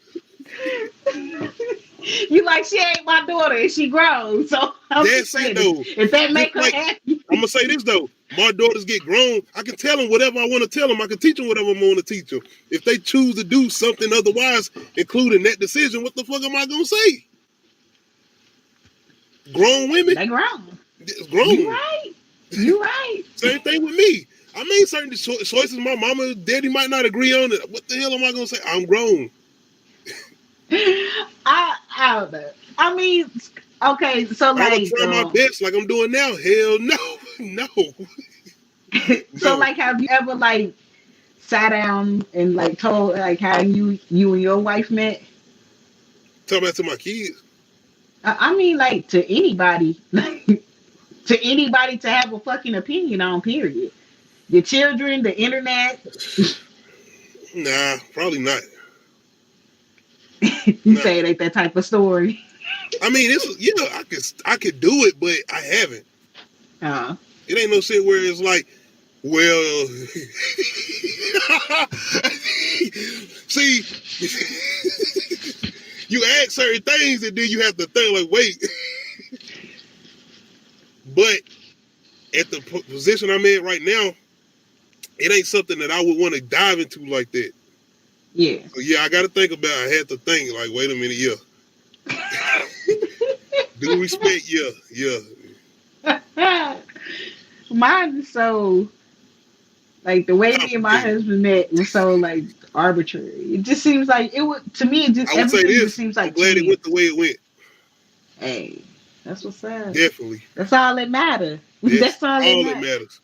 You like she ain't my daughter and she grown, so I'm That's just saying it, though. if that make her Like, happy. I'm gonna say this though. My daughters get grown. I can tell them whatever I want to tell them. I can teach them whatever I want to teach them. If they choose to do something otherwise, including that decision, what the fuck am I gonna say? Grown women. They grown. It's grown. You right. Same thing with me. I made certain choices my mama and daddy might not agree on it. What the hell am I gonna say? I'm grown. I don't know. I mean, okay, so I'm like, gonna try my best, like I'm doing now. Hell no, no. so No. like, have you ever like sat down and like told like how you and your wife met? Talk about to my kids. I mean, like to anybody, like to anybody to have a fucking opinion on. Period. Your children, the internet. Nah, probably not. You Nah. say it ain't that type of story. I mean, I could do it, but I haven't. It ain't no shit where it's like, well, see, you add certain things and then you have to think like, wait. But at the position I'm in right now, it ain't something that I would want to dive into like that. Yeah. So yeah, I got to think about it. I had to think like, wait a minute, yeah. Due respect, yeah. Mine is so like the way me and my husband met was so like arbitrary. It just seems like it would to me. It just I would say everything this. just seems like I'm glad it went the way it went. Hey, that's what's up. Definitely. That's all that matters. That's all that matters.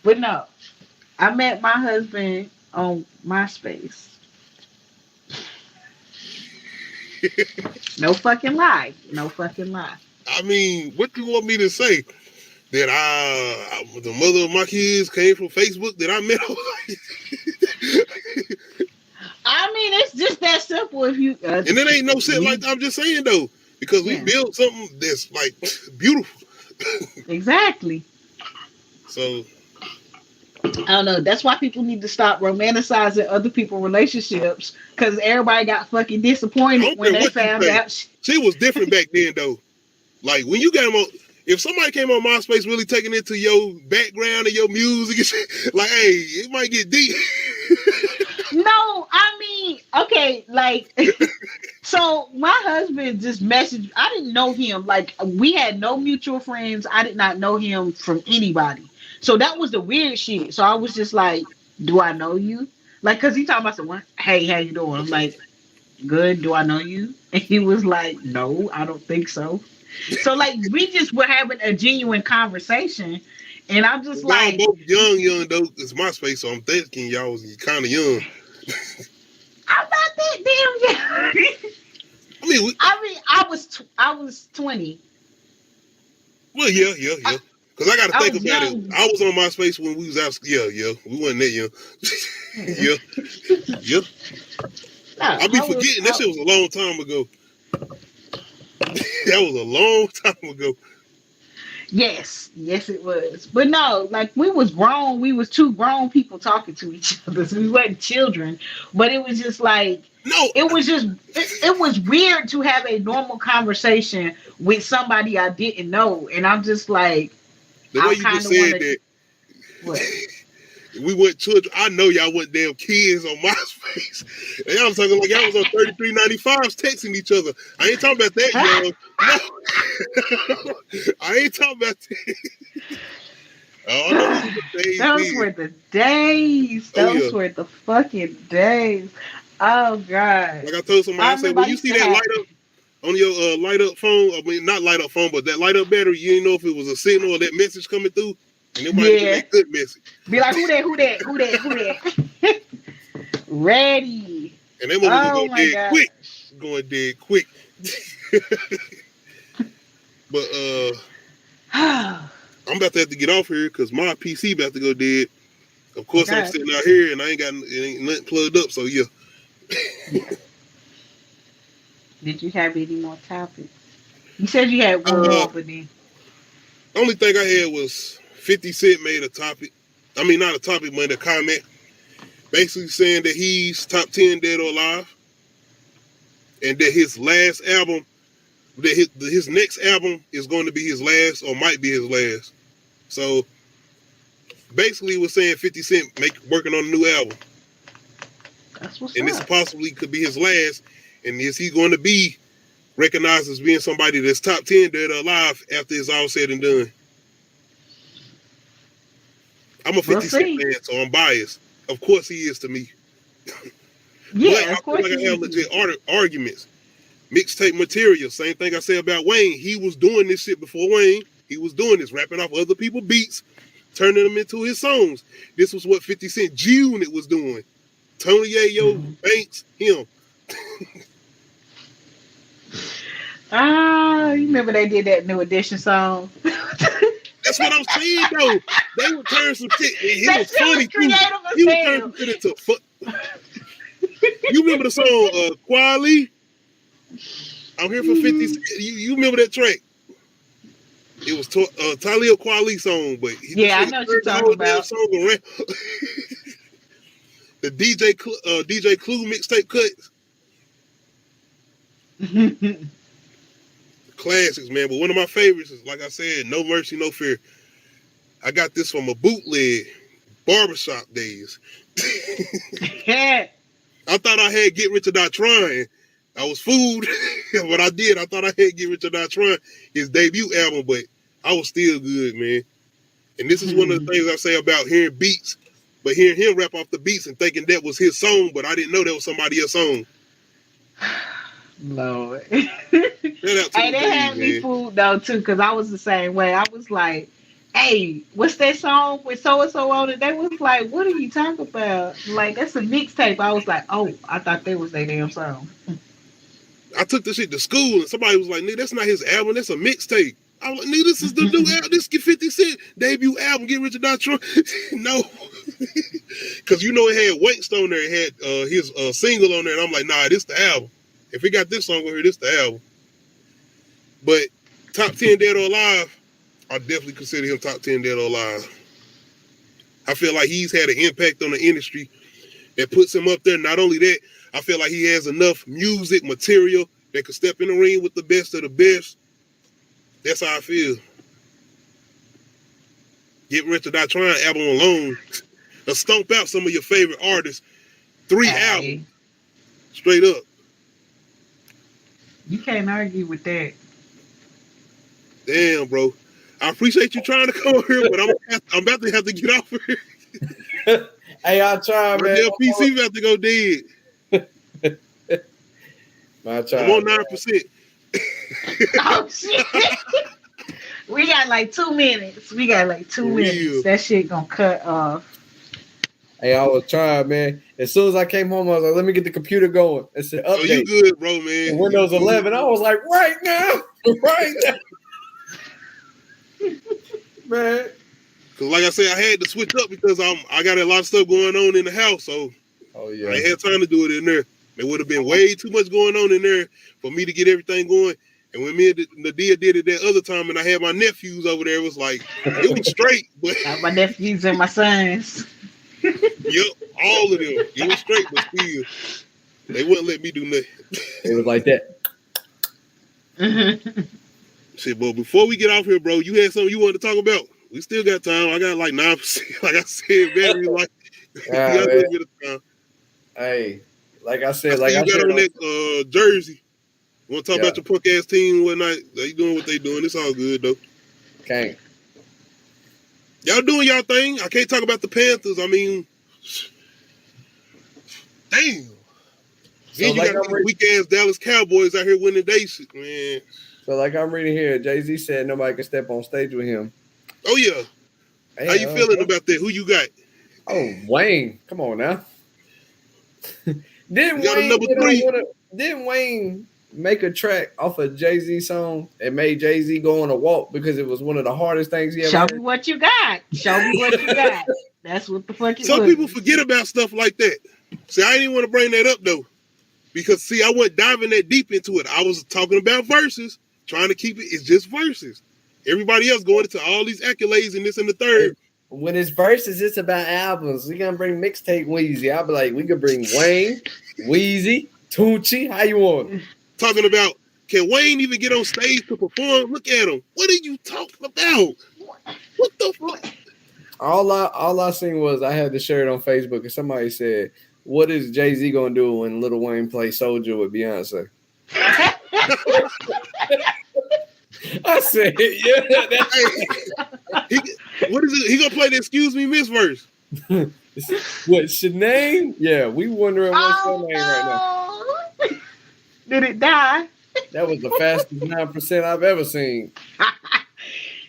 But no, I met my husband on MySpace. No fucking lie. I mean, what do you want me to say? That the mother of my kids came from Facebook that I met. I mean, it's just that simple. If you and it ain't no shit like that. I'm just saying though, because we built something that's like beautiful. Exactly. So I don't know. That's why people need to stop romanticizing other people's relationships because everybody got fucking disappointed when they found out. She was different back then though. Like when you got them on. If somebody came on MySpace really taking into your background and your music and shit, like, hey, it might get deep. No, I mean, okay, like, so my husband just messaged. I didn't know him. Like, we had no mutual friends. I did not know him from anybody. So that was the weird shit. So I was just like, do I know you? Like, because he talking about someone, hey, how you doing? I'm like, good. Do I know you? And he was like, no, I don't think so. So like we just were having a genuine conversation, and I'm just like, y'all both young though. It's MySpace, so I'm thinking y'all was kind of young. I'm not that damn young. I was 20. Well, yeah. Because I got to think about young. it. I was on MySpace when we was out. Yeah. We wasn't that young. yeah. No, I be forgetting that shit was a long time ago. That was a long time ago. Yes, yes, it was. But no, like we was grown. We was two grown people talking to each other. So we wasn't children. But it was just like No, it was just it was weird to have a normal conversation with somebody I didn't know, and I'm just like the way I you just kind of said want to that, what. we weren't children. I know y'all wasn't damn kids on MySpace. And y'all was talking like y'all was on 3395s texting each other. I ain't talking about that young. No. I ain't talking about that. Oh, no, these are the days Those then. were the days. Oh, yeah. Those were the fucking days. Oh god. Like I told somebody, I I said, remember when I you used see to that have. light up on your light up phone, I mean, not light up phone, but that light up battery, you didn't know if it was a signal or that message coming through. And it might have been Yeah. that good message. Be like, who that? Who that? Who that? Who that? Ready. And that motherfucker was Oh going my dead quick. gosh. Going dead quick. But I'm about to have to get off here because my PC about to go dead. Of course, I'm Okay. sitting out here and I ain't nothing plugged up. So yeah. Yeah. Did you have any more topics? You said you had one Uh, more, but then only thing I had was 50 Cent made a topic. I mean, not a topic, but a comment, basically saying that he's top 10 dead or alive, and that his last album, that his next album is going to be his last or might be his last. So basically, was saying 50 Cent working on a new album, that's what's and this up. possibly could be his last. And is he going to be recognized as being somebody that's top 10 dead or alive after it's all said and done? I'm a We'll 50 Cent see. fan, so I'm biased. Of course he is to me. But Yeah, I of feel course like I he have is. legit arguments. Mixtape material. Same thing I say about Wayne. He was doing this shit before Wayne. He was doing this, rapping off other people's beats, turning them into his songs. This was what 50 Cent G-Unit was doing. Tony Yayo, Mm-hmm. Banks, him. Ah, you remember they did that new edition song? That's what I'm saying, though. They would turn some shit. It That was shit was funny, too. creative as He would turn hell. some shit into fun. You remember the song, Kweli? I'm here for 50 Mhm. Cent. You remember that track? It was Talia Kweli song, but this Yeah, I nigga know what you're turned the talking whole damn about. song around. The DJ Clue mixtape cuts, classics, man. But one of my favorites is, like I said, No Mercy, No Fear. I got this from a bootleg, barbershop days. Yeah. I thought I had Get Rich or Die Trying. I was fooled. What I did, I thought I had Get Rich or Die Trying, his debut album, but I was still good, man. And this is one of the things I say about hearing beats, but hearing him rap off the beats and thinking that was his song, but I didn't know that was somebody else's song. Lord. Shout out to Hey, them they days, had me man. fooled though too, because I was the same way. I was like, "Hey, what's that song with so and so on it?" They was like, "What are you talking about?" Like that's a mixtape. I was like, "Oh, I thought that was their damn song." I took this shit to school and somebody was like, nigga, that's not his album, that's a mixtape. I was like, nigga, this is the new album. This get 50 Cent debut album, Get Rich or Die Trying. No. Because you know it had Wankst on there, it had his single on there, and I'm like, nah, this the album. If it got this song on here, this the album. But top 10 dead or alive, I definitely consider him top 10 dead or alive. I feel like he's had an impact on the industry that puts him up there. Not only that, I feel like he has enough music material that could step in the ring with the best of the best. That's how I feel. Get Rich or Die Trying album alone, or stomp out some of your favorite artists. 3 albums, Hey, straight up. you can't argue with that. Damn, bro. I appreciate you trying to come here, but I'm about to have to get off here. Hey, I try, My man. damn PC about to go dead. I I'm try. on 9%. Oh shit. We got like 2 minutes. We got like two For minutes. real. That shit gonna cut off. Hey, I was trying, man. As soon as I came home, I was like, let me get the computer going. It said Oh, you update. good, bro, man. Windows 11. I was like, right now. Right now. Man. Cause like I said, I had to switch up because I got a lot of stuff going on in the house, so Oh, I yeah. ain't had time to do it in there. There would have been way too much going on in there for me to get everything going. And when me and Nadia did it that other time, and I had my nephews over there, it was like it was straight. But Got my nephews and my sons. yep, all of them, it was straight. But still, they wouldn't let me do nothing. It was like that. Shit, but before we get off here, bro, you had something you wanted to talk about? We still got time. I got like 9%. Like I said, battery life. You got a little bit of time. Hey, like I I said, see you got on that jersey. You want to talk about your punk ass team and whatnot? They doing what they doing. It's all good though. Can't. Y'all doing y'all thing. I can't talk about the Panthers. I mean, damn. So Then you like got weak ass Dallas Cowboys out here winning day shit, man. So like I'm reading here, Jay-Z said nobody can step on stage with him. Oh yeah. Hey, how you feeling about that? Who you got? Oh, Wayne. Come on now. Didn't Wayne make a track off a Jay-Z song and made Jay-Z go on a walk because it was one of the hardest things he ever Show heard? me what you got. Show me what you got. That's what the fuck it Some was. people forget about stuff like that. See, I didn't want to bring that up though. Because see, I wasn't diving that deep into it. I was talking about verses, trying to keep it's just verses. Everybody else going into all these accolades and this and the third. When it's verses, it's about albums. We gonna bring mixtape Weezy. I'll be like, we could bring Wayne, Weezy, Tucci. How you want? Talking about, can Wayne even get on stage to perform? Look at him. What are you talking about? What the fuck? All I seen was I had to share it on Facebook and somebody said, what is Jay-Z gonna do when Lil Wayne plays Soldier with Beyonce? I said, yeah. What is it? He gonna play the "Excuse Me, Miss" verse? What, Shanae? Yeah, we wondering what's her name right now. Did it die? That was the fastest 9% I've ever seen.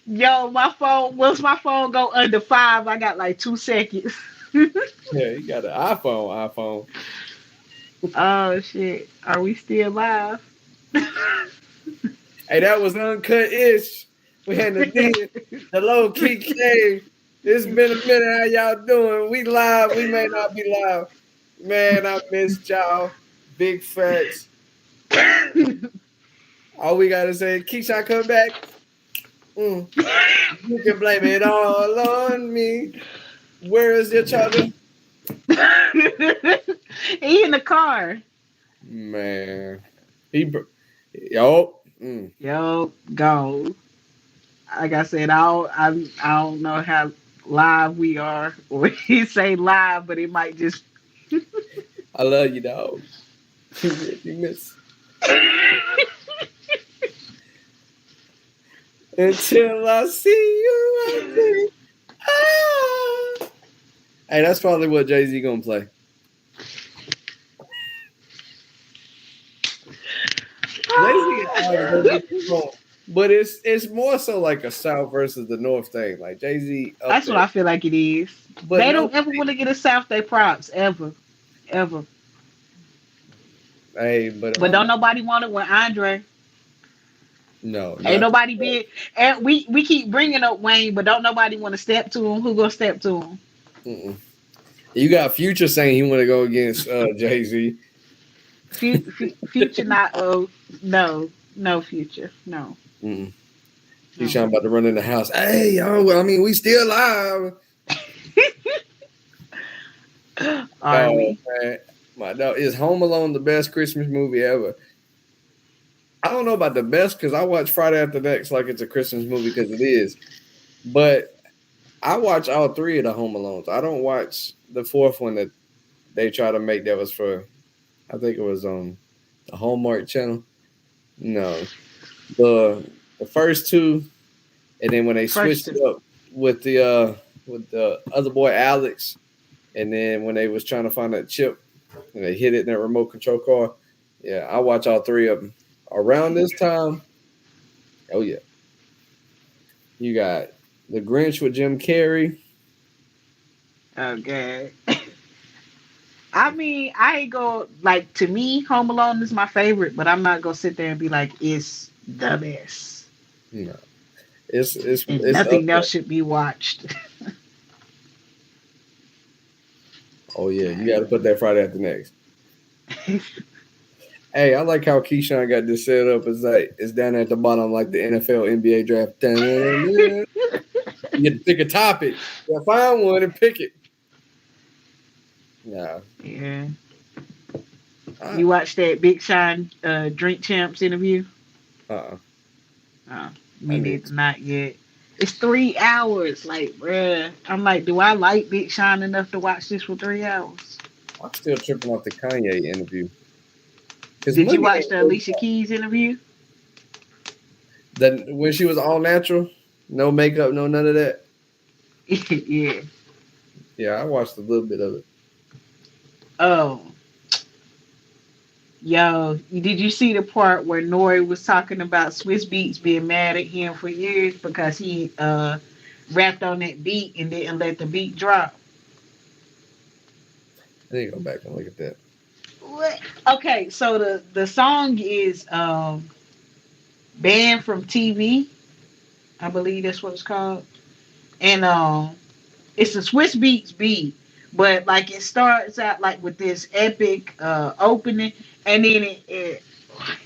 Yo, my phone. Once my phone go under 5, I got like 2 seconds. Yeah, he got an iPhone. Oh shit! Are we still live? Hey, that was Uncut Ishhh. We had the low key cave. It's been a minute. How y'all doing? We live. We may not be live. Man, I missed y'all. Big facts. All we gotta say is Keyshawn come back. You can blame it all on me. Where is your charger? He in the car. Man, Yo, go. Like I said, I don't know how live we are, or he say live, but it might just. I love you, dog. You miss. Until I see you again. Ah. Hey, that's probably what Jay-Z gonna play. But it's more so like a South versus the North thing. Like Jay-Z. That's what I feel like it is. But they don't ever want to get a South Day props ever. Hey, but don't nobody want it with Andre. No, ain't nobody big. And we keep bringing up Wayne, but don't nobody want to step to him. Who gonna step to him? Mm-mm. You got Future saying he want to go against Jay-Z. Future not. No Future. No. Mm-mm. He's trying about to run in the house. Hey, yo, I mean, we still live. Are we? Man, my dog, is Home Alone the best Christmas movie ever? I don't know about the best because I watch Friday After Next like it's a Christmas movie because it is. But I watch all 3 of the Home Alones. I don't watch the 4th one that they try to make that was for, I think it was on the Hallmark Channel. No. The first 2, and then when they switched it up with the other boy Alex, and then when they was trying to find that chip and they hit it in that remote control car. Yeah, I watch all 3 of them. Around this time, oh yeah, you got The Grinch with Jim Carrey. Okay. I mean, I ain't go like, to me, Home Alone is my favorite, but I'm not gonna sit there and be like, it's the best. No, it's nothing else should be watched. Oh yeah, you got to put that Friday After Next. Hey, I like how Keyshawn got this set up. It's like it's down at the bottom, like the NFL, NBA draft. You get to pick a topic. You find one and pick it. Yeah. Yeah. You watched that Big Sean Drink Champs interview? Uh-uh. Me neither, not yet. It's 3 hours. Like, bruh. I'm like, do I like Big Sean enough to watch this for 3 hours? I'm still tripping off the Kanye interview. Did you watch the Alicia Keys interview? When she was all natural, no makeup, no none of that. Yeah. Yeah, I watched a little bit of it. Oh. Yo, did you see the part where Nori was talking about Swiss Beats being mad at him for years because he rapped on that beat and didn't let the beat drop? I need to go back and look at that. What? Okay, so the song is banned from TV. I believe that's what it's called. And it's a Swiss Beats beat, but like it starts out like with this epic opening, and then it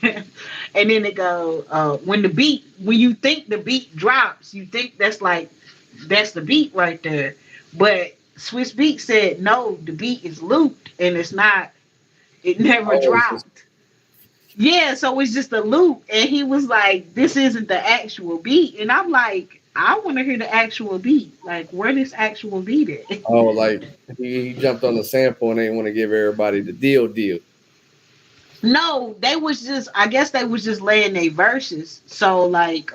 and then it go when you think the beat drops, you think that's the beat right there, but Swiss Beats said no, the beat is looped and it's not. It never dropped. Yeah, so it's just a loop. And he was like, this isn't the actual beat. And I'm like, I want to hear the actual beat. Like, where this actual beat at? Oh, like he jumped on the sample and they want to give everybody the deal. No, I guess they was just laying their verses. So like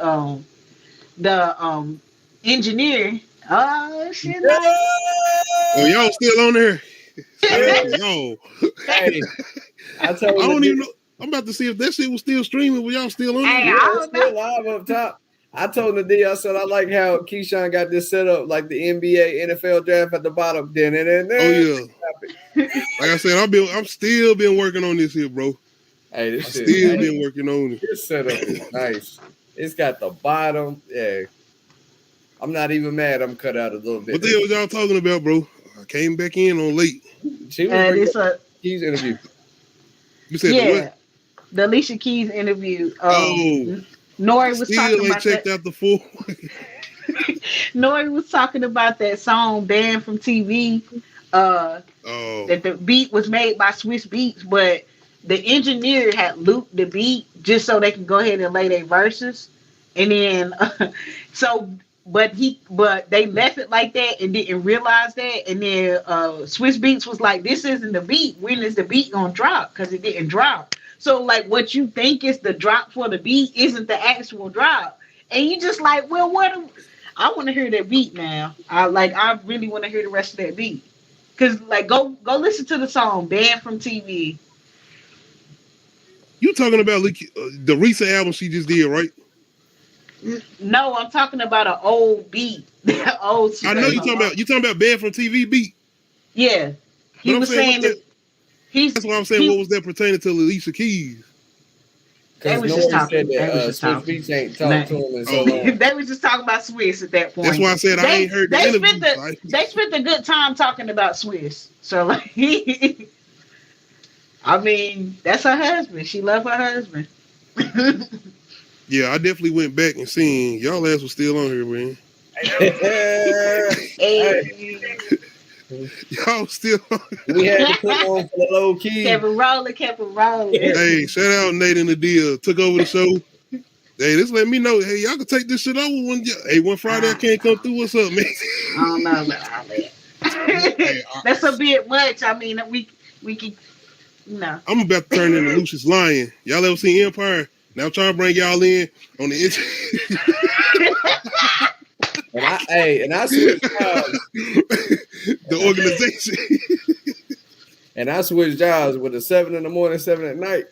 the engineer, oh shit. Oh, y'all still on there? Yo. Hey, I don't even know. I'm about to see if that shit was still streaming. Were y'all still on there? Hey, it's still live up top. I told Nadia, I said I like how Keyshawn got this set up like the NBA, NFL draft at the bottom. Oh yeah. Like I said, I'm still been working on this here, bro. Hey, this shit still been working on it. This setup is nice. It's got the bottom. Yeah. I'm not even mad. I'm cut out a little bit. What the hell was y'all talking about, bro? I came back in on late. She was Keys interview. You said what? The Alicia Keys interview. Nori was talking about checked out the full. Nori was talking about that song banned from TV. That the beat was made by Swiss Beats, but the engineer had looped the beat just so they can go ahead and lay their verses, and then but they left it like that and didn't realize that, and then Swiss Beats was like, "This isn't the beat. When is the beat gonna drop? Because it didn't drop." So like what you think is the drop for the beat isn't the actual drop, and you just like, well, I want to hear that beat now. I really want to hear the rest of that beat, because like go listen to the song "Banned from TV." You talking about the recent album she just did, right? No, I'm talking about an old beat. Old. I know you talking about Banned from TV beat. Yeah, he was saying that. That's why I'm saying, what was that pertaining to Alicia Keys? They was just talking. Swiss Beats ain't talking to him in so long. They was just talking about Swiss at that point. That's why I said I ain't heard the interview. They spent a good time talking about Swiss. So like, I mean, that's her husband. She loved her husband. Yeah, I definitely went back and seen y'all ass was still on here, man. Hey. Y'all still on here. We had to put on for the low key. Kept it rolling. Hey, shout out Nate and the deal. Took over the show. Hey, this let me know. Hey, y'all can take this shit over one Friday I can't come through. What's up, man? I don't know about all that. That's a bit much. I mean, we can, I'm about to turn into Lucius Lion. Y'all ever seen Empire? Now I'm trying to bring y'all in on the internet. And I switched jobs. The organization. And I switched jobs with the 7 in the morning, 7 at night.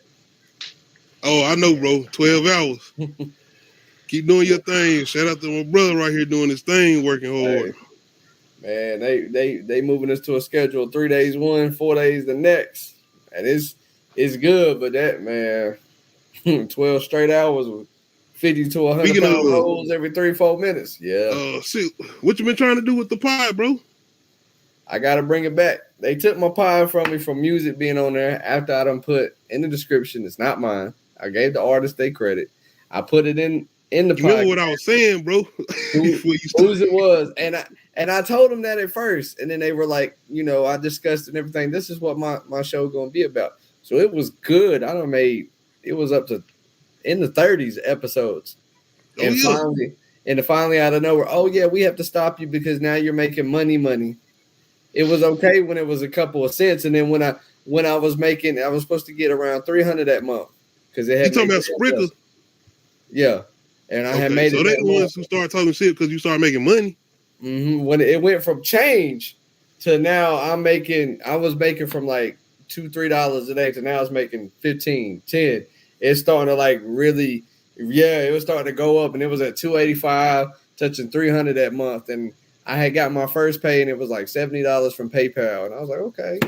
Oh, I know, bro. 12 hours. Keep doing your thing. Shout out to my brother right here doing his thing, working hard. Hey, man, they moving us to a schedule 3 days one, 4 days the next. And it's good, but that, man, 12 straight hours with 50 to 100 pound holes every 3-4 minutes. Yeah. Shoot. What you been trying to do with the pod, bro? I got to bring it back. They took my pie from me from music being on there after I done put in the description. It's not mine. I gave the artist they credit. I put it in the You remember podcast. what I was saying, bro? Before you start. Whose it was, and I told them that at first, and then they were like, I discussed it and everything. This is what my show gonna be about. So it was good. I done made it was up to in the 30s episodes, and finally out of nowhere, oh yeah, we have to stop you because now you're making money. It was okay when it was a couple of cents, and then when I was making, I was supposed to get around 300 that month because it had. You talking about Sprinkle? Yeah, and I had made it. So they the ones who started talking shit because you started making money. Mm-hmm. When it went from change to now, I was making from like $2-3 a day to now I was making 15, 10. It's starting to like really, it was starting to go up, and it was at 285, touching 300 that month, and I had got my first pay, and it was like $70 from PayPal, and I was like, okay,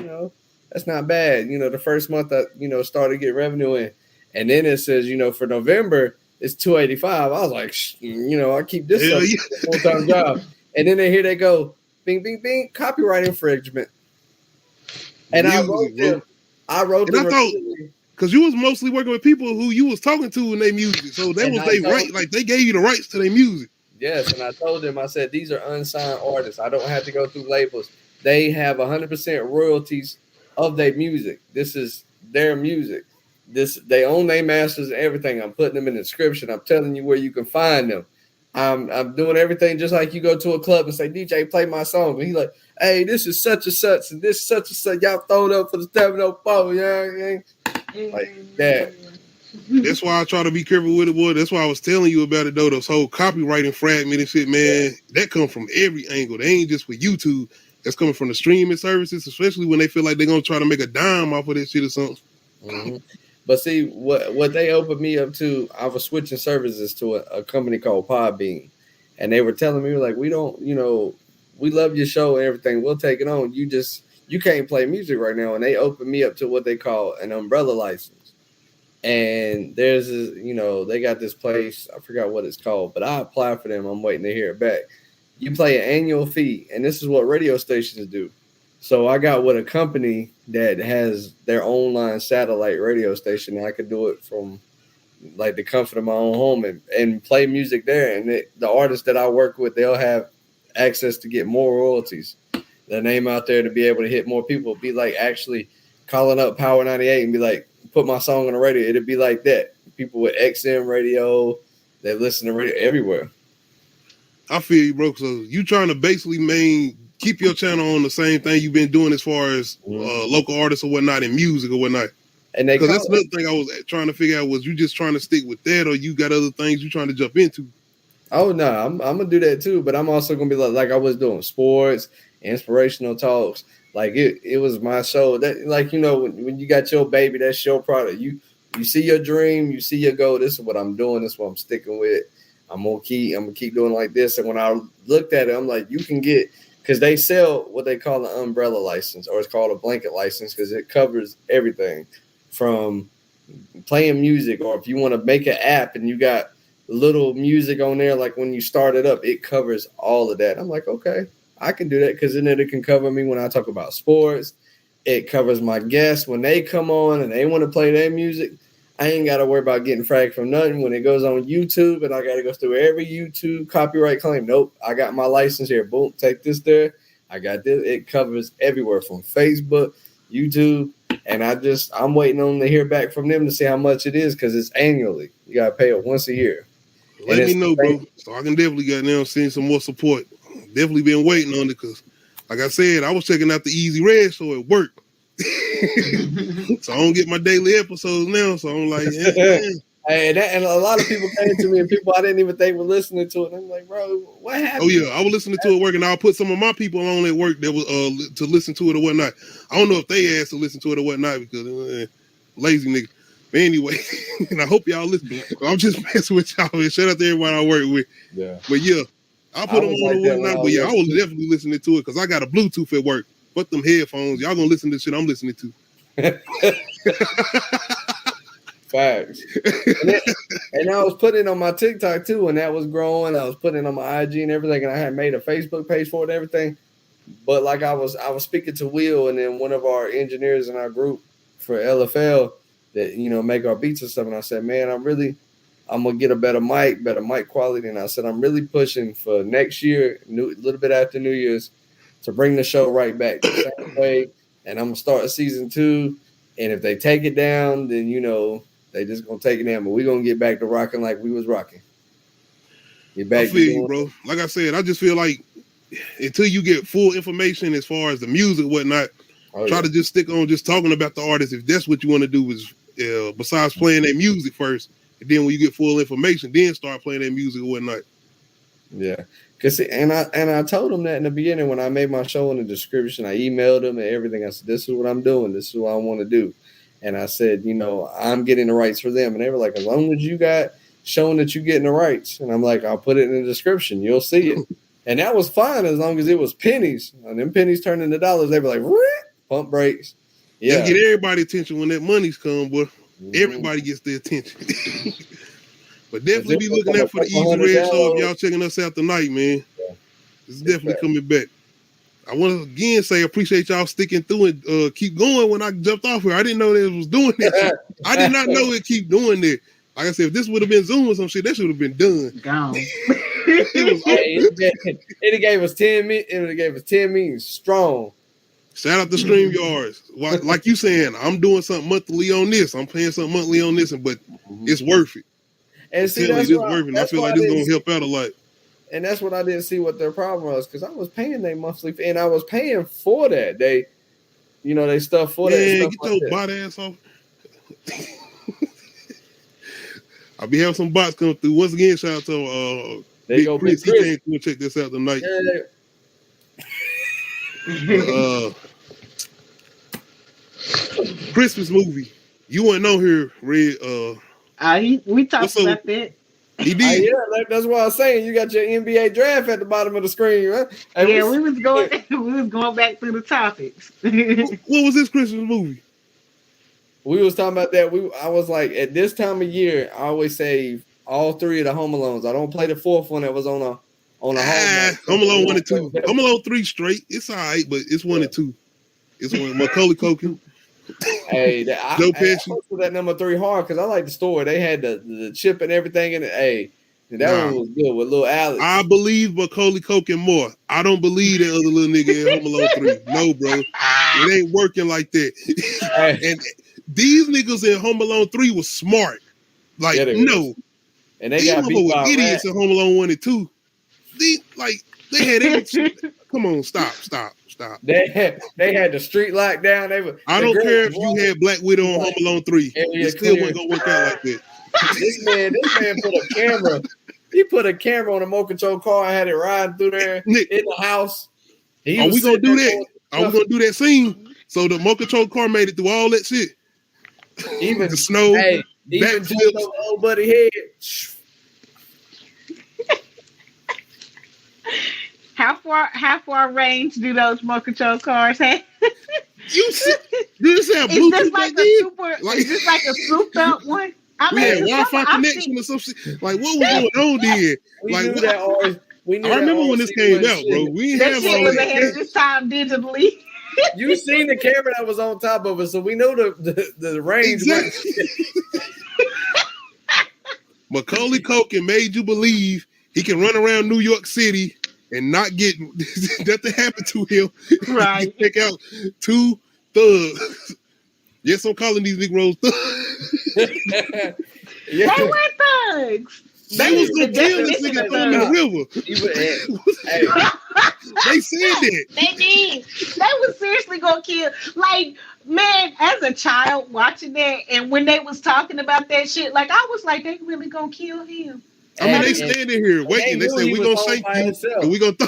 that's not bad. The first month I started to get revenue in, and then it says for November it's 285. I was like, I keep this full-time job. And then they go, bing, bing, bing, copyright infringement. And music, I wrote them. I thought, because you was mostly working with people who you was talking to in their music. So that was their right. Like, they gave you the rights to their music. Yes, and I told them, I said, these are unsigned artists. I don't have to go through labels. They have 100% royalties of their music. This is their music. They own their masters and everything. I'm putting them in the description. I'm telling you where you can find them. I'm doing everything just like you go to a club and say, DJ, play my song. And he's like, hey, this is such and such, and this such and such. Y'all throw it up for the 704. Yeah, like that. That's why I try to be careful with it, boy. That's why I was telling you about it, though. This whole copywriting fragment and shit, man, that come from every angle. They ain't just for YouTube. That's coming from the streaming services, especially when they feel like they're going to try to make a dime off of that shit or something. Mm-hmm. But see, what they opened me up to, I was switching services to a company called Podbean. And they were telling me, like, we don't, we love your show and everything. We'll take it on. You can't play music right now. And they opened me up to what they call an umbrella license. And there's they got this place, I forgot what it's called, but I applied for them. I'm waiting to hear it back. You pay an annual fee, and this is what radio stations do. So I got with a company that has their online satellite radio station, and I could do it from like the comfort of my own home and play music there. And the artists that I work with, they'll have access to get more royalties. Their name out there to be able to hit more people. Be like actually calling up Power 98 and be like, put my song on the radio. It'd be like that. People with XM radio, they listen to radio everywhere. I feel you, bro. So you trying to basically keep your channel on the same thing you've been doing as far as local artists or whatnot and music or whatnot. And because that's another thing I was trying to figure out, was you just trying to stick with that, or you got other things you trying to jump into? Oh no, I'm gonna do that too, but I'm also gonna be like I was doing sports, inspirational talks. Like it was my show. That, like, when you got your baby, that's your product. You see your dream, you see your goal. This is what I'm doing. This is what I'm sticking with. I'm gonna keep doing like this. And when I looked at it, I'm like, you can get, because they sell what they call an umbrella license, or it's called a blanket license, because it covers everything from playing music, or if you want to make an app and you got little music on there, like when you start it up, it covers all of that. I'm like, okay, I can do that, because then it can cover me when I talk about sports. It covers my guests when they come on and they want to play their music. I ain't got to worry about getting fragged from nothing when it goes on YouTube, and I got to go through every YouTube copyright claim. Nope, I got my license here. Boom, take this there. I got this. It covers everywhere from Facebook, YouTube, and I'm waiting on to hear back from them to see how much it is, because it's annually. You got to pay it once a year. Let me know, bro, so I can definitely get now send some more support. Definitely been waiting on it, because, like I said, I was checking out the Easy Red show at work. So I don't get my daily episodes now. So I'm like, and a lot of people came to me, and people I didn't even think were listening to it. I'm like, bro, what happened? Oh yeah, I was listening to it at work, and I'll put some of my people on at work that was to listen to it or whatnot. I don't know if they asked to listen to it or whatnot, because lazy nigga. But anyway, and I hope y'all listen. I'm just messing with y'all. And shout out to everyone I work with. Yeah. But yeah, I'll put them on or whatnot. But yeah, I was definitely listening to it, because I got a Bluetooth at work. Fuck them headphones. Y'all gonna listen to shit I'm listening to. Facts. And I was putting it on my TikTok too, and that was growing. I was putting it on my IG and everything, and I had made a Facebook page for it and everything. But like I was speaking to Will and then one of our engineers in our group for LFL that make our beats and stuff, and I said, man, I'm gonna get a better mic quality, and I said I'm really pushing for next year, a little bit after New Year's, to bring the show right back the same way, and I'm gonna start season 2. And if they take it down, then they just gonna take it down, but we're gonna get back to rocking like we was rocking. Get back. I feel you, bro. Like I said, I just feel like until you get full information as far as the music, whatnot, try to just stick on just talking about the artist. If that's what you want to do, is besides playing their music first, and then when you get full information, then start playing their music or whatnot. Yeah, and I told them that in the beginning when I made my show in the description. I emailed them and everything. I said, "This is what I'm doing. This is what I want to do." And I said, I'm getting the rights for them. And they were like, "As long as you got showing that you're getting the rights," and I'm like, "I'll put it in the description. You'll see it." And that was fine as long as it was pennies. And them pennies turned into dollars. They were like, pump brakes. Yeah, get everybody attention when that money's come, boy. Mm-hmm. Everybody gets the attention. But definitely be looking out for the Easy Red show if y'all checking us out tonight, man. Yeah. It's definitely coming back. I want to again say I appreciate y'all sticking through and keep going when I jumped off here. I didn't know that it was doing that. I did not know it keep doing that. Like I said, if this would have been Zoom or some shit, that should have been done. Gone. It gave us 10 minutes. It gave us 10 minutes strong. Shout out to StreamYards. Like you saying, I'm doing something monthly on this. I'm paying something monthly on this, but it's worth it. And see, that's worth it. I feel like this is gonna help out a lot. And that's what I didn't see what their problem was, because I was paying their monthly fee, and I was paying for that. They stuff for that. Yeah, get your bot ass off. I'll be having some bots come through. Once again, shout out to Big Chris. He came through and check this out tonight. Yeah. Christmas movie. You weren't on here, Red. We talked about that. He did. Yeah, that's what I was saying. You got your NBA draft at the bottom of the screen, right? Hey, we was going back through the topics. What was this Christmas movie? We was talking about that. I was like, at this time of year, I always save all 3 of the Home Alones. I don't play the 4th one that was on a Home Alone 1 and 2. Home Alone 3 straight. It's all right, but it's 1 and 2. It's one Macaulay Culkin. Hey, I posted that number 3 hard because I like the story. They had the chip and everything in it. Hey, that one was good with little Alex. I believe Macaulay Culkin more. I don't believe that other little nigga in Home Alone 3. No, bro. It ain't working like that. And these niggas in Home Alone 3 was smart. Like, no. And they got beat by idiots in Home Alone 1 and 2. They had everything. Come on, stop. They had the street locked down. I don't care if you had Black Widow on Home Alone 3. It still wasn't gonna work out like that. This man put a camera. He put a camera on a remote control car and had it riding through there in the house. Are we gonna do that? Are we gonna do that scene? So the remote control car made it through all that shit. Even the snow, even old buddy head. How far range do those remote control cars have? Is this like a souped up one? I mean, Wi-Fi connection or some shit. Like, what was going on there? I remember when this came out, bro. We didn't have all that. This time digitally. You seen the camera that was on top of it, so we know the range. Exactly. Macaulay Culkin made you believe he can run around New York City and not get nothing happen to him. Right. Take out 2 thugs. Yes, I'm calling these Negroes thugs. They were thugs. They was gonna kill this nigga and throw him in the river. They said that. They did. They was seriously gonna kill. Like, man, as a child watching that, and when they was talking about that shit, like, I was like, they really gonna kill him. I mean, they standing here waiting. They said, we gonna shake you and we gonna throw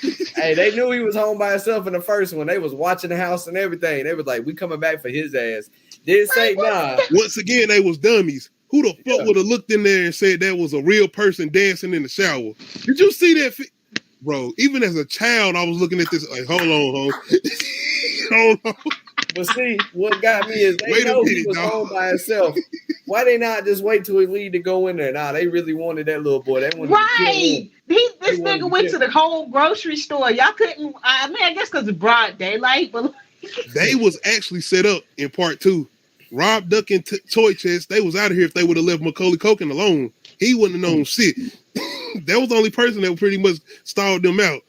you. Hey, they knew he was home by himself in the first one. They was watching the house and everything. They was like, we coming back for his ass. Didn't say nah. Once again, they was dummies. Who the fuck would have looked in there and said that was a real person dancing in the shower? Did you see that? Bro, even as a child, I was looking at this like, hold on. Hold on. But see, what got me is they know he was home by himself. Why they not just wait till he leave to go in there? Nah, they really wanted that little boy. They wanted right. to kill him. this nigga went to the whole grocery store. Y'all couldn't. I mean, I guess because it's broad daylight, but they was actually set up in part 2. Rob Duck and Toy Chest, they was out of here if they would have left Macaulay Culkin alone. He wouldn't have known shit. That was the only person that pretty much stalled them out.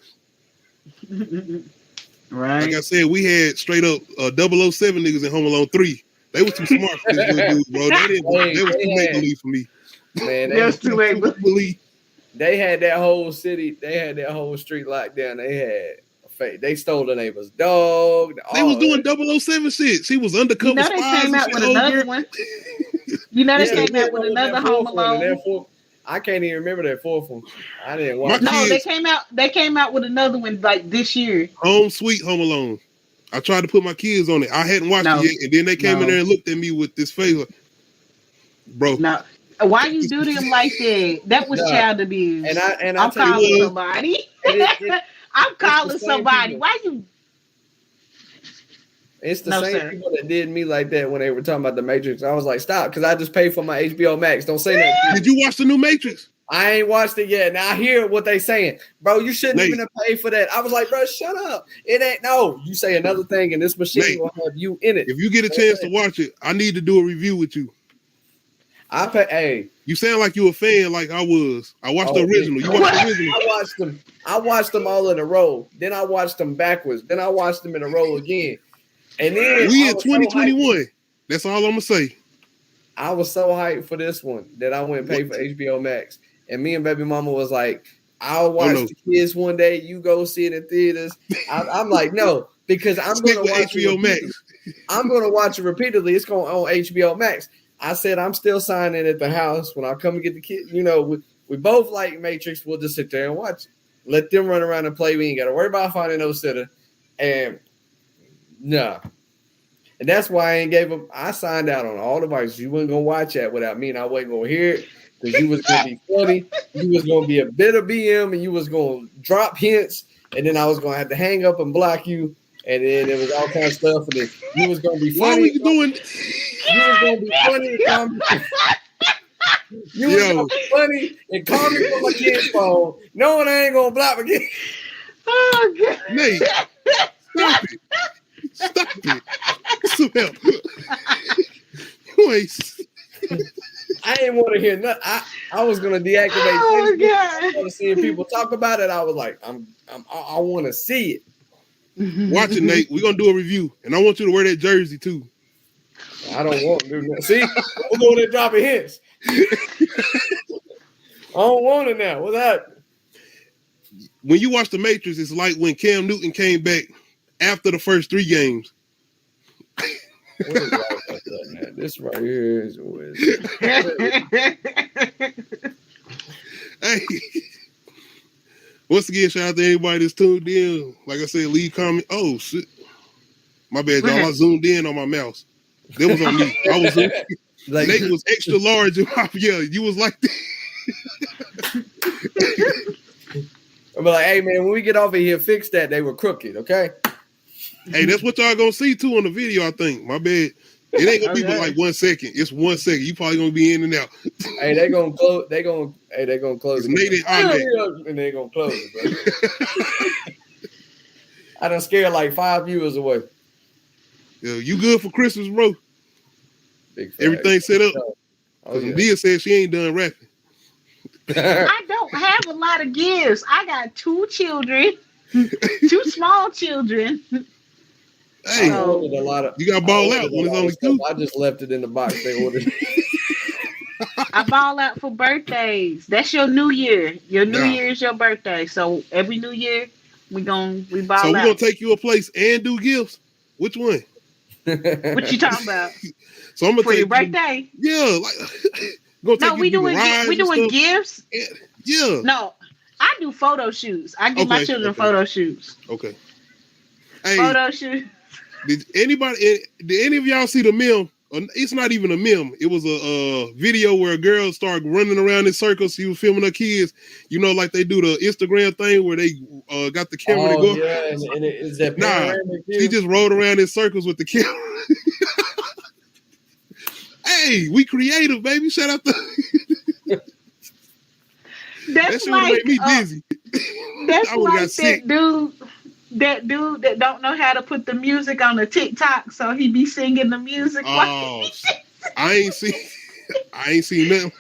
Right. Like I said, we had straight up 007 niggas in Home Alone 3. They was too smart for this good dude, bro. They was too make believe for me. Man, That was too late. Believe. They had that whole city. They had that whole street locked down. They had a fake. They stole the neighbor's dog. They was doing 007 shit. She was undercover. You know they came out with another one. You know they came out with another Home Alone. I can't even remember that fourth one. I didn't watch. No, they came out. They came out with another one like this year. Home Sweet Home Alone. I tried to put my kids on it. I hadn't watched it yet, and then they came in there and looked at me with this face, like, bro. No, why you do them like that? That was child abuse. And I'm calling somebody. I'm calling somebody. People. Why you? It's the same people that did me like that when they were talking about the Matrix. I was like, stop, because I just paid for my HBO Max. Don't say that. Did you watch the new Matrix? I ain't watched it yet. Now I hear what they saying. Bro, you shouldn't even have paid for that. I was like, bro, shut up. It ain't no. You say another thing and this machine will have you in it. If you get a chance to watch it, I need to do a review with you. Hey. You sound like you a fan like I was. I watched the original. You watched the original. I watched them all in a row. Then I watched them backwards. Then I watched them in a row again. And then we in 2021. That's all I'm gonna say. I was so hyped for this one that I went and paid for HBO Max. And me and baby mama was like, I'll watch the kids one day. You go see it in theaters. I'm like, no, because I'm going to watch HBO Max. I'm going to watch it repeatedly. It's going on HBO Max. I said, I'm still signing at the house when I come and get the kids. You know, we both like Matrix. We'll just sit there and watch it. Let them run around and play. We ain't got to worry about finding no sitter. And no. And that's why I ain't gave up. I signed out on all devices. You wasn't going to watch that without me, and I wasn't going to hear it. Because you was going to be funny, you was going to be a bitter BM, and you was going to drop hints, and then I was going to have to hang up and block you, and then there was all kinds of stuff, and then you was going to be funny. Why are you doing? You was going to be funny and calm. You was going to be funny and call me from my kid's phone, knowing I ain't going to block again. Oh, God. Nate, stop it. Stop it. Get some help. You ain't... I didn't want to hear nothing. I was gonna deactivate. Oh Facebook. God! I was seeing people talk about it. I was like, I want to see it. Watch it, Nate. We're gonna do a review, and I want you to wear that jersey too. I don't want to do that. See, we're going to dropping hints. I don't want it now. What's that? When you watch The Matrix, it's like when Cam Newton came back after the first 3 games. What is wrong with that, man? This right here is Hey, once again, shout out to anybody that's tuned in. Like I said, leave comment. Oh shit, my bad, y'all. I zoomed in on my mouse. That was on me. I was like, Nate was extra large. Yeah, you was like that. I'm like, hey man, when we get off of here, fix that. They were crooked, okay? Hey, that's what y'all gonna see too on the video. I think. My bad. It ain't gonna be but like 1 second. It's 1 second. You probably gonna be in and out. Hey, they gonna close. They gonna close it. And they gonna close it, bro. I done scared like 5 viewers away. Yeah, you good for Christmas, bro? Big everything set up. Oh, yeah. Dia said she ain't done rapping. I don't have a lot of gifts. I got 2 children, 2 small children. Hey, a lot of, you got to ball out when it's only 2. I just left it in the box they ordered. I ball out for birthdays. That's your new year. Your new year is your birthday. So every new year we ball out. So we're gonna take you a place and do gifts. Which one? What you talking about? So I'm gonna for your birthday. Yeah, like no, we doing gifts. Yeah. No, I do photo shoots. I give my children photo shoots. Okay. Hey, photo shoots. Did any of y'all see the meme? It's not even a meme. It was a video where a girl started running around in circles. She was filming her kids. You know, like they do the Instagram thing where they got the camera to go. Yeah, and is that she just rolled around in circles with the camera. Hey, we creative, baby. Shout out to that shit would make me dizzy. That's I would have got like sick. that dude that don't know how to put the music on the TikTok, so he be singing the music. Oh, I ain't seen nothing.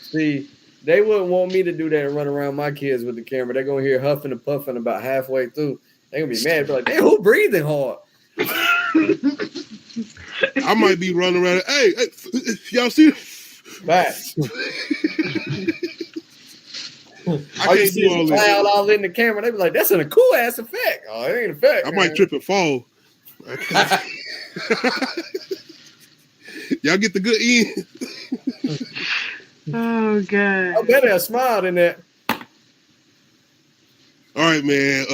See, they wouldn't want me to do that and run around my kids with the camera. They're gonna hear huffing and puffing about halfway through. They're gonna be mad. Be like, "Damn, who breathing hard?" I might be running around. Hey, y'all see? Facts. I can't do all this. Cloud all in the camera. They be like, "That's a cool ass effect." Oh, it ain't an effect. I might trip and fall. Y'all get the good end. Oh god. I better have smiled in that. All right, man.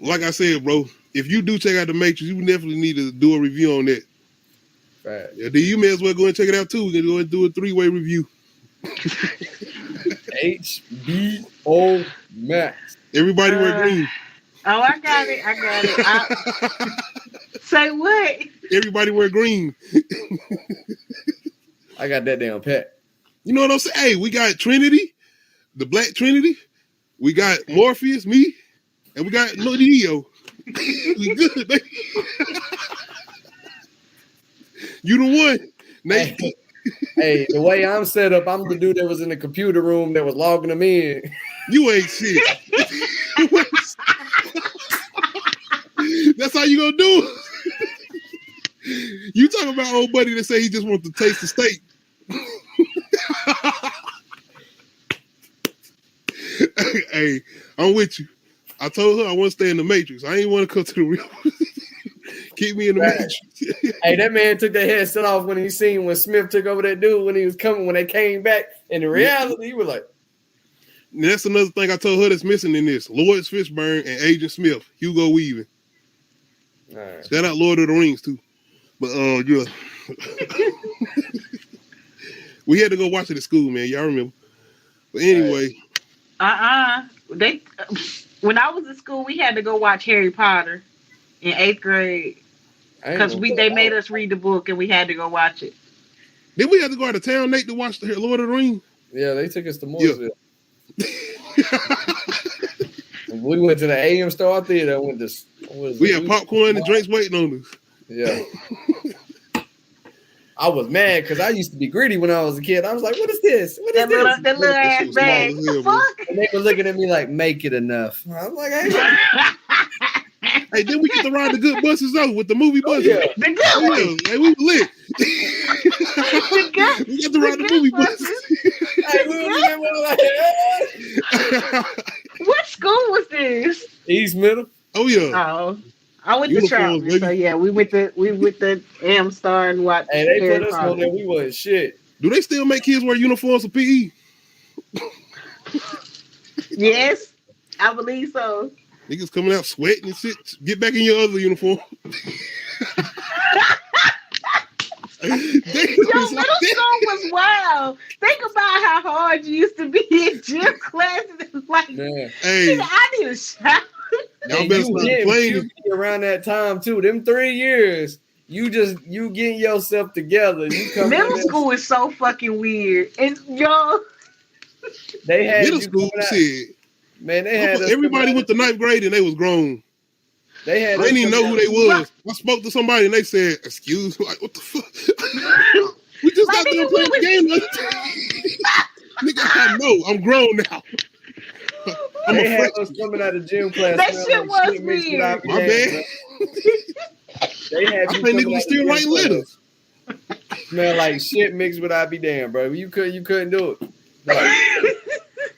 Like I said, bro, if you do check out The Matrix, you definitely need to do a review on that. Right. Yeah, then you may as well go and check it out too. We're gonna go and do a 3-way review. HBO Max. Everybody wear green. Oh, I got it. Say what? Everybody wear green. I got that damn pet. You know what I'm saying? Hey, we got Trinity, the Black Trinity. We got Morpheus, me, and we got Neo. We good, baby. You the one, Nate. Hey, the way I'm set up, I'm the dude that was in the computer room that was logging them in. You ain't shit. That's how you gonna do it. You talking about old buddy that say he just wants to taste the steak. Hey, I'm with you. I told her I want to stay in the Matrix. I ain't want to come to the real. Keep me in the Matrix. Hey, that man took that headset off when he seen when Smith took over that dude when he was coming, when they came back. And in reality, he was like, And that's another thing I told her that's missing in this. Lawrence Fishburne and Agent Smith, Hugo Weaving. all right. Shout out Lord of the Rings too. But yeah. We had to go watch it at school, man. Y'all remember. But anyway. They when I was in school, we had to go watch Harry Potter in 8th grade. Because they made us read the book and we had to go watch it. Then we had to go out of town, Nate, to watch the Lord of the Rings. Yeah, they took us to Mooresville. Yeah. We went to the AM Star Theater. We had popcorn and drinks waiting on us. Yeah. I was mad because I used to be greedy when I was a kid. I was like, what is this? What is this? That little ass bag. What the fuck? And they were looking at me like, make it enough. I was like, hey. Hey, then we get to ride the good buses though with the movie buses. The good ones. Hey, we lit. We get to ride the movie buses. Hey, we was What school was this? East Middle. Oh yeah. Oh, I went to Troutman, so yeah, we went to AM Star and watched. Hey, they put us on there. We wasn't shit. Do they still make kids wear uniforms for PE? Yes, I believe so. Niggas coming out sweating and shit. Get back in your other uniform. Yo, middle school was wild. Think about how hard you used to be in gym classes. Like, hey, I need a shot. Y'all better stop playing. Around that time too. Them 3 years, you getting yourself together. Middle school is so fucking weird. And yo, they had middle school shit. Man, they had everybody went to 9th grade and they was grown. They didn't even know who they was. I spoke to somebody and they said, "Excuse me, like what the fuck? We just got done playing the game." Nigga, I know. I'm grown now. They had us coming out of gym class. That shit was weird. My bad. They had I think niggas was still writing letters. Smell like shit mixed with I be damn, bro. You couldn't do it. Like,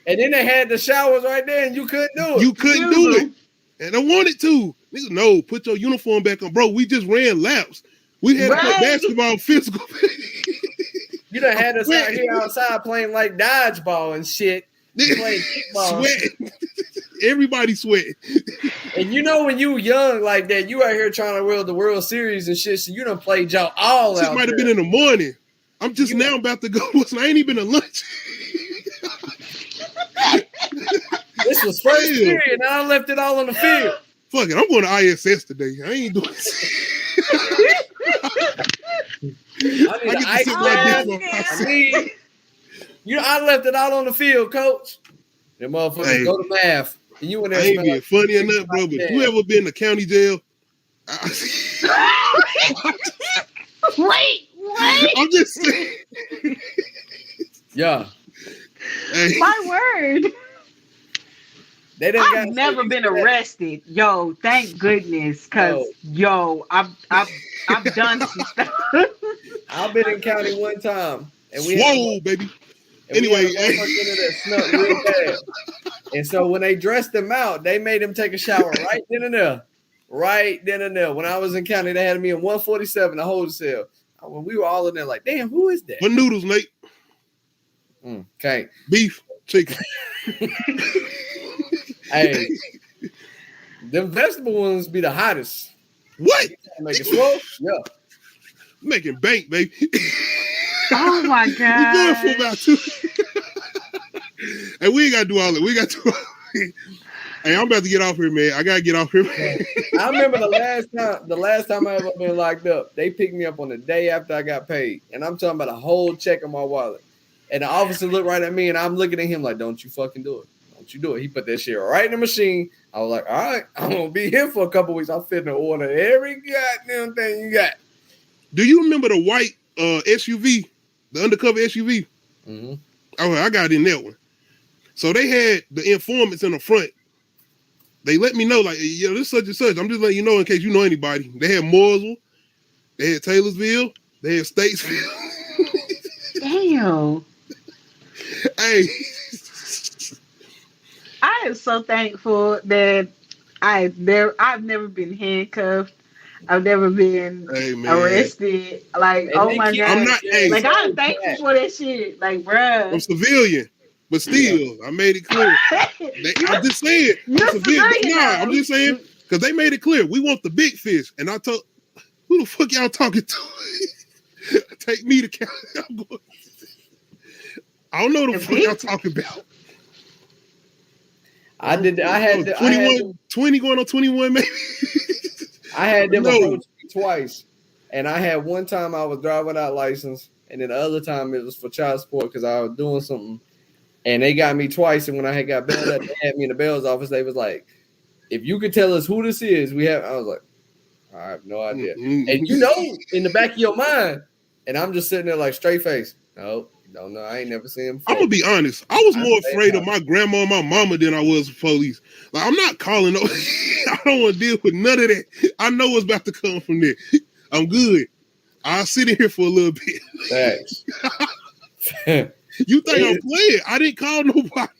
and then they had the showers right there, and you couldn't do it. You couldn't do it. And I wanted to. Nigga, no, put your uniform back on. Bro, we just ran laps. We had to play basketball physical. You done had us out here outside playing like dodgeball and shit. Playing kickball. Sweating. Everybody sweating. And you know when you young like that, you out here trying to win the World Series and shit, so you done played y'all all out. It might have been in the morning. I'm just now about to go. I ain't even been to lunch. This was first period, and I left it all on the field. Fuck it, I'm going to ISS today. I ain't doing I left it all on the field, coach. Them motherfuckers go to math. You went I there ain't being funny or nothing, bro. But you ever been to county jail? Wait. I'm just saying. Yeah. Hey, My word. They done got I've never been arrested. Yo, thank goodness. Cause I've done some stuff. I've been in county one time, and we had swole, baby. and we had Anyway, a motherfucker in there that snuck real bad. And so when they dressed him out, they made him take a shower right then and there. Right then and there. When I was in county, they had me in 147, the holding cell. When we were all in there, like, damn, who is that? what noodles, Nate? Okay. Beef, chicken. Hey, them vegetable ones be the hottest. What? Make it slow? Yeah. Making bank, baby. Oh my We god. going for about 2. Hey, we ain't gotta do all that. We got to. Hey, I'm about to get off here, man. I gotta get off here. I remember the last time I ever been locked up, they picked me up on the day after I got paid. And I'm talking about a whole check in my wallet. And the officer looked right at me and I'm looking at him like, don't you fucking do it. Don't you do it. He put that shit right in the machine. I was like, all right, I'm gonna be here for a couple weeks. I'm fitting to order every goddamn thing you got. Do you remember the white SUV, the undercover SUV? Mm-hmm. Oh, I got in that one. So they had the informants in the front. They let me know, like, yeah, this such and such. I'm just letting you know in case you know anybody. They had Mooresville, they had Taylorsville, they had Statesville. Damn. Hey. I am so thankful that I've never been handcuffed. I've never been arrested. Like, And oh they my keep- god. I'm not, hey, Like, I'm thankful for that shit. Like, bruh. I'm civilian, but still, I made it clear. I'm just saying, You're civilian now. I'm just saying, because they made it clear, we want the big fish. And I told, who the fuck y'all talking to? Take me to county. I don't know the fuck y'all talking about. I had 20 going on 21, maybe. I had them approach me twice. And I had one time I was driving without license, and then the other time it was for child support because I was doing something. And they got me twice. And when I had got bailed up, they had me in the bail's office. They was like, if you could tell us who this is, we have. I was like, I have no idea. Mm-hmm. And you know, in the back of your mind, and I'm just sitting there like straight face. Nope, don't know. I ain't never seen him before. I'm gonna be honest. I was more afraid of my grandma and my mama than I was of police. Like, I'm not calling no. I don't want to deal with none of that. I know what's about to come from there. I'm good. I'll sit in here for a little bit. Thanks. You think I'm playing? I didn't call nobody.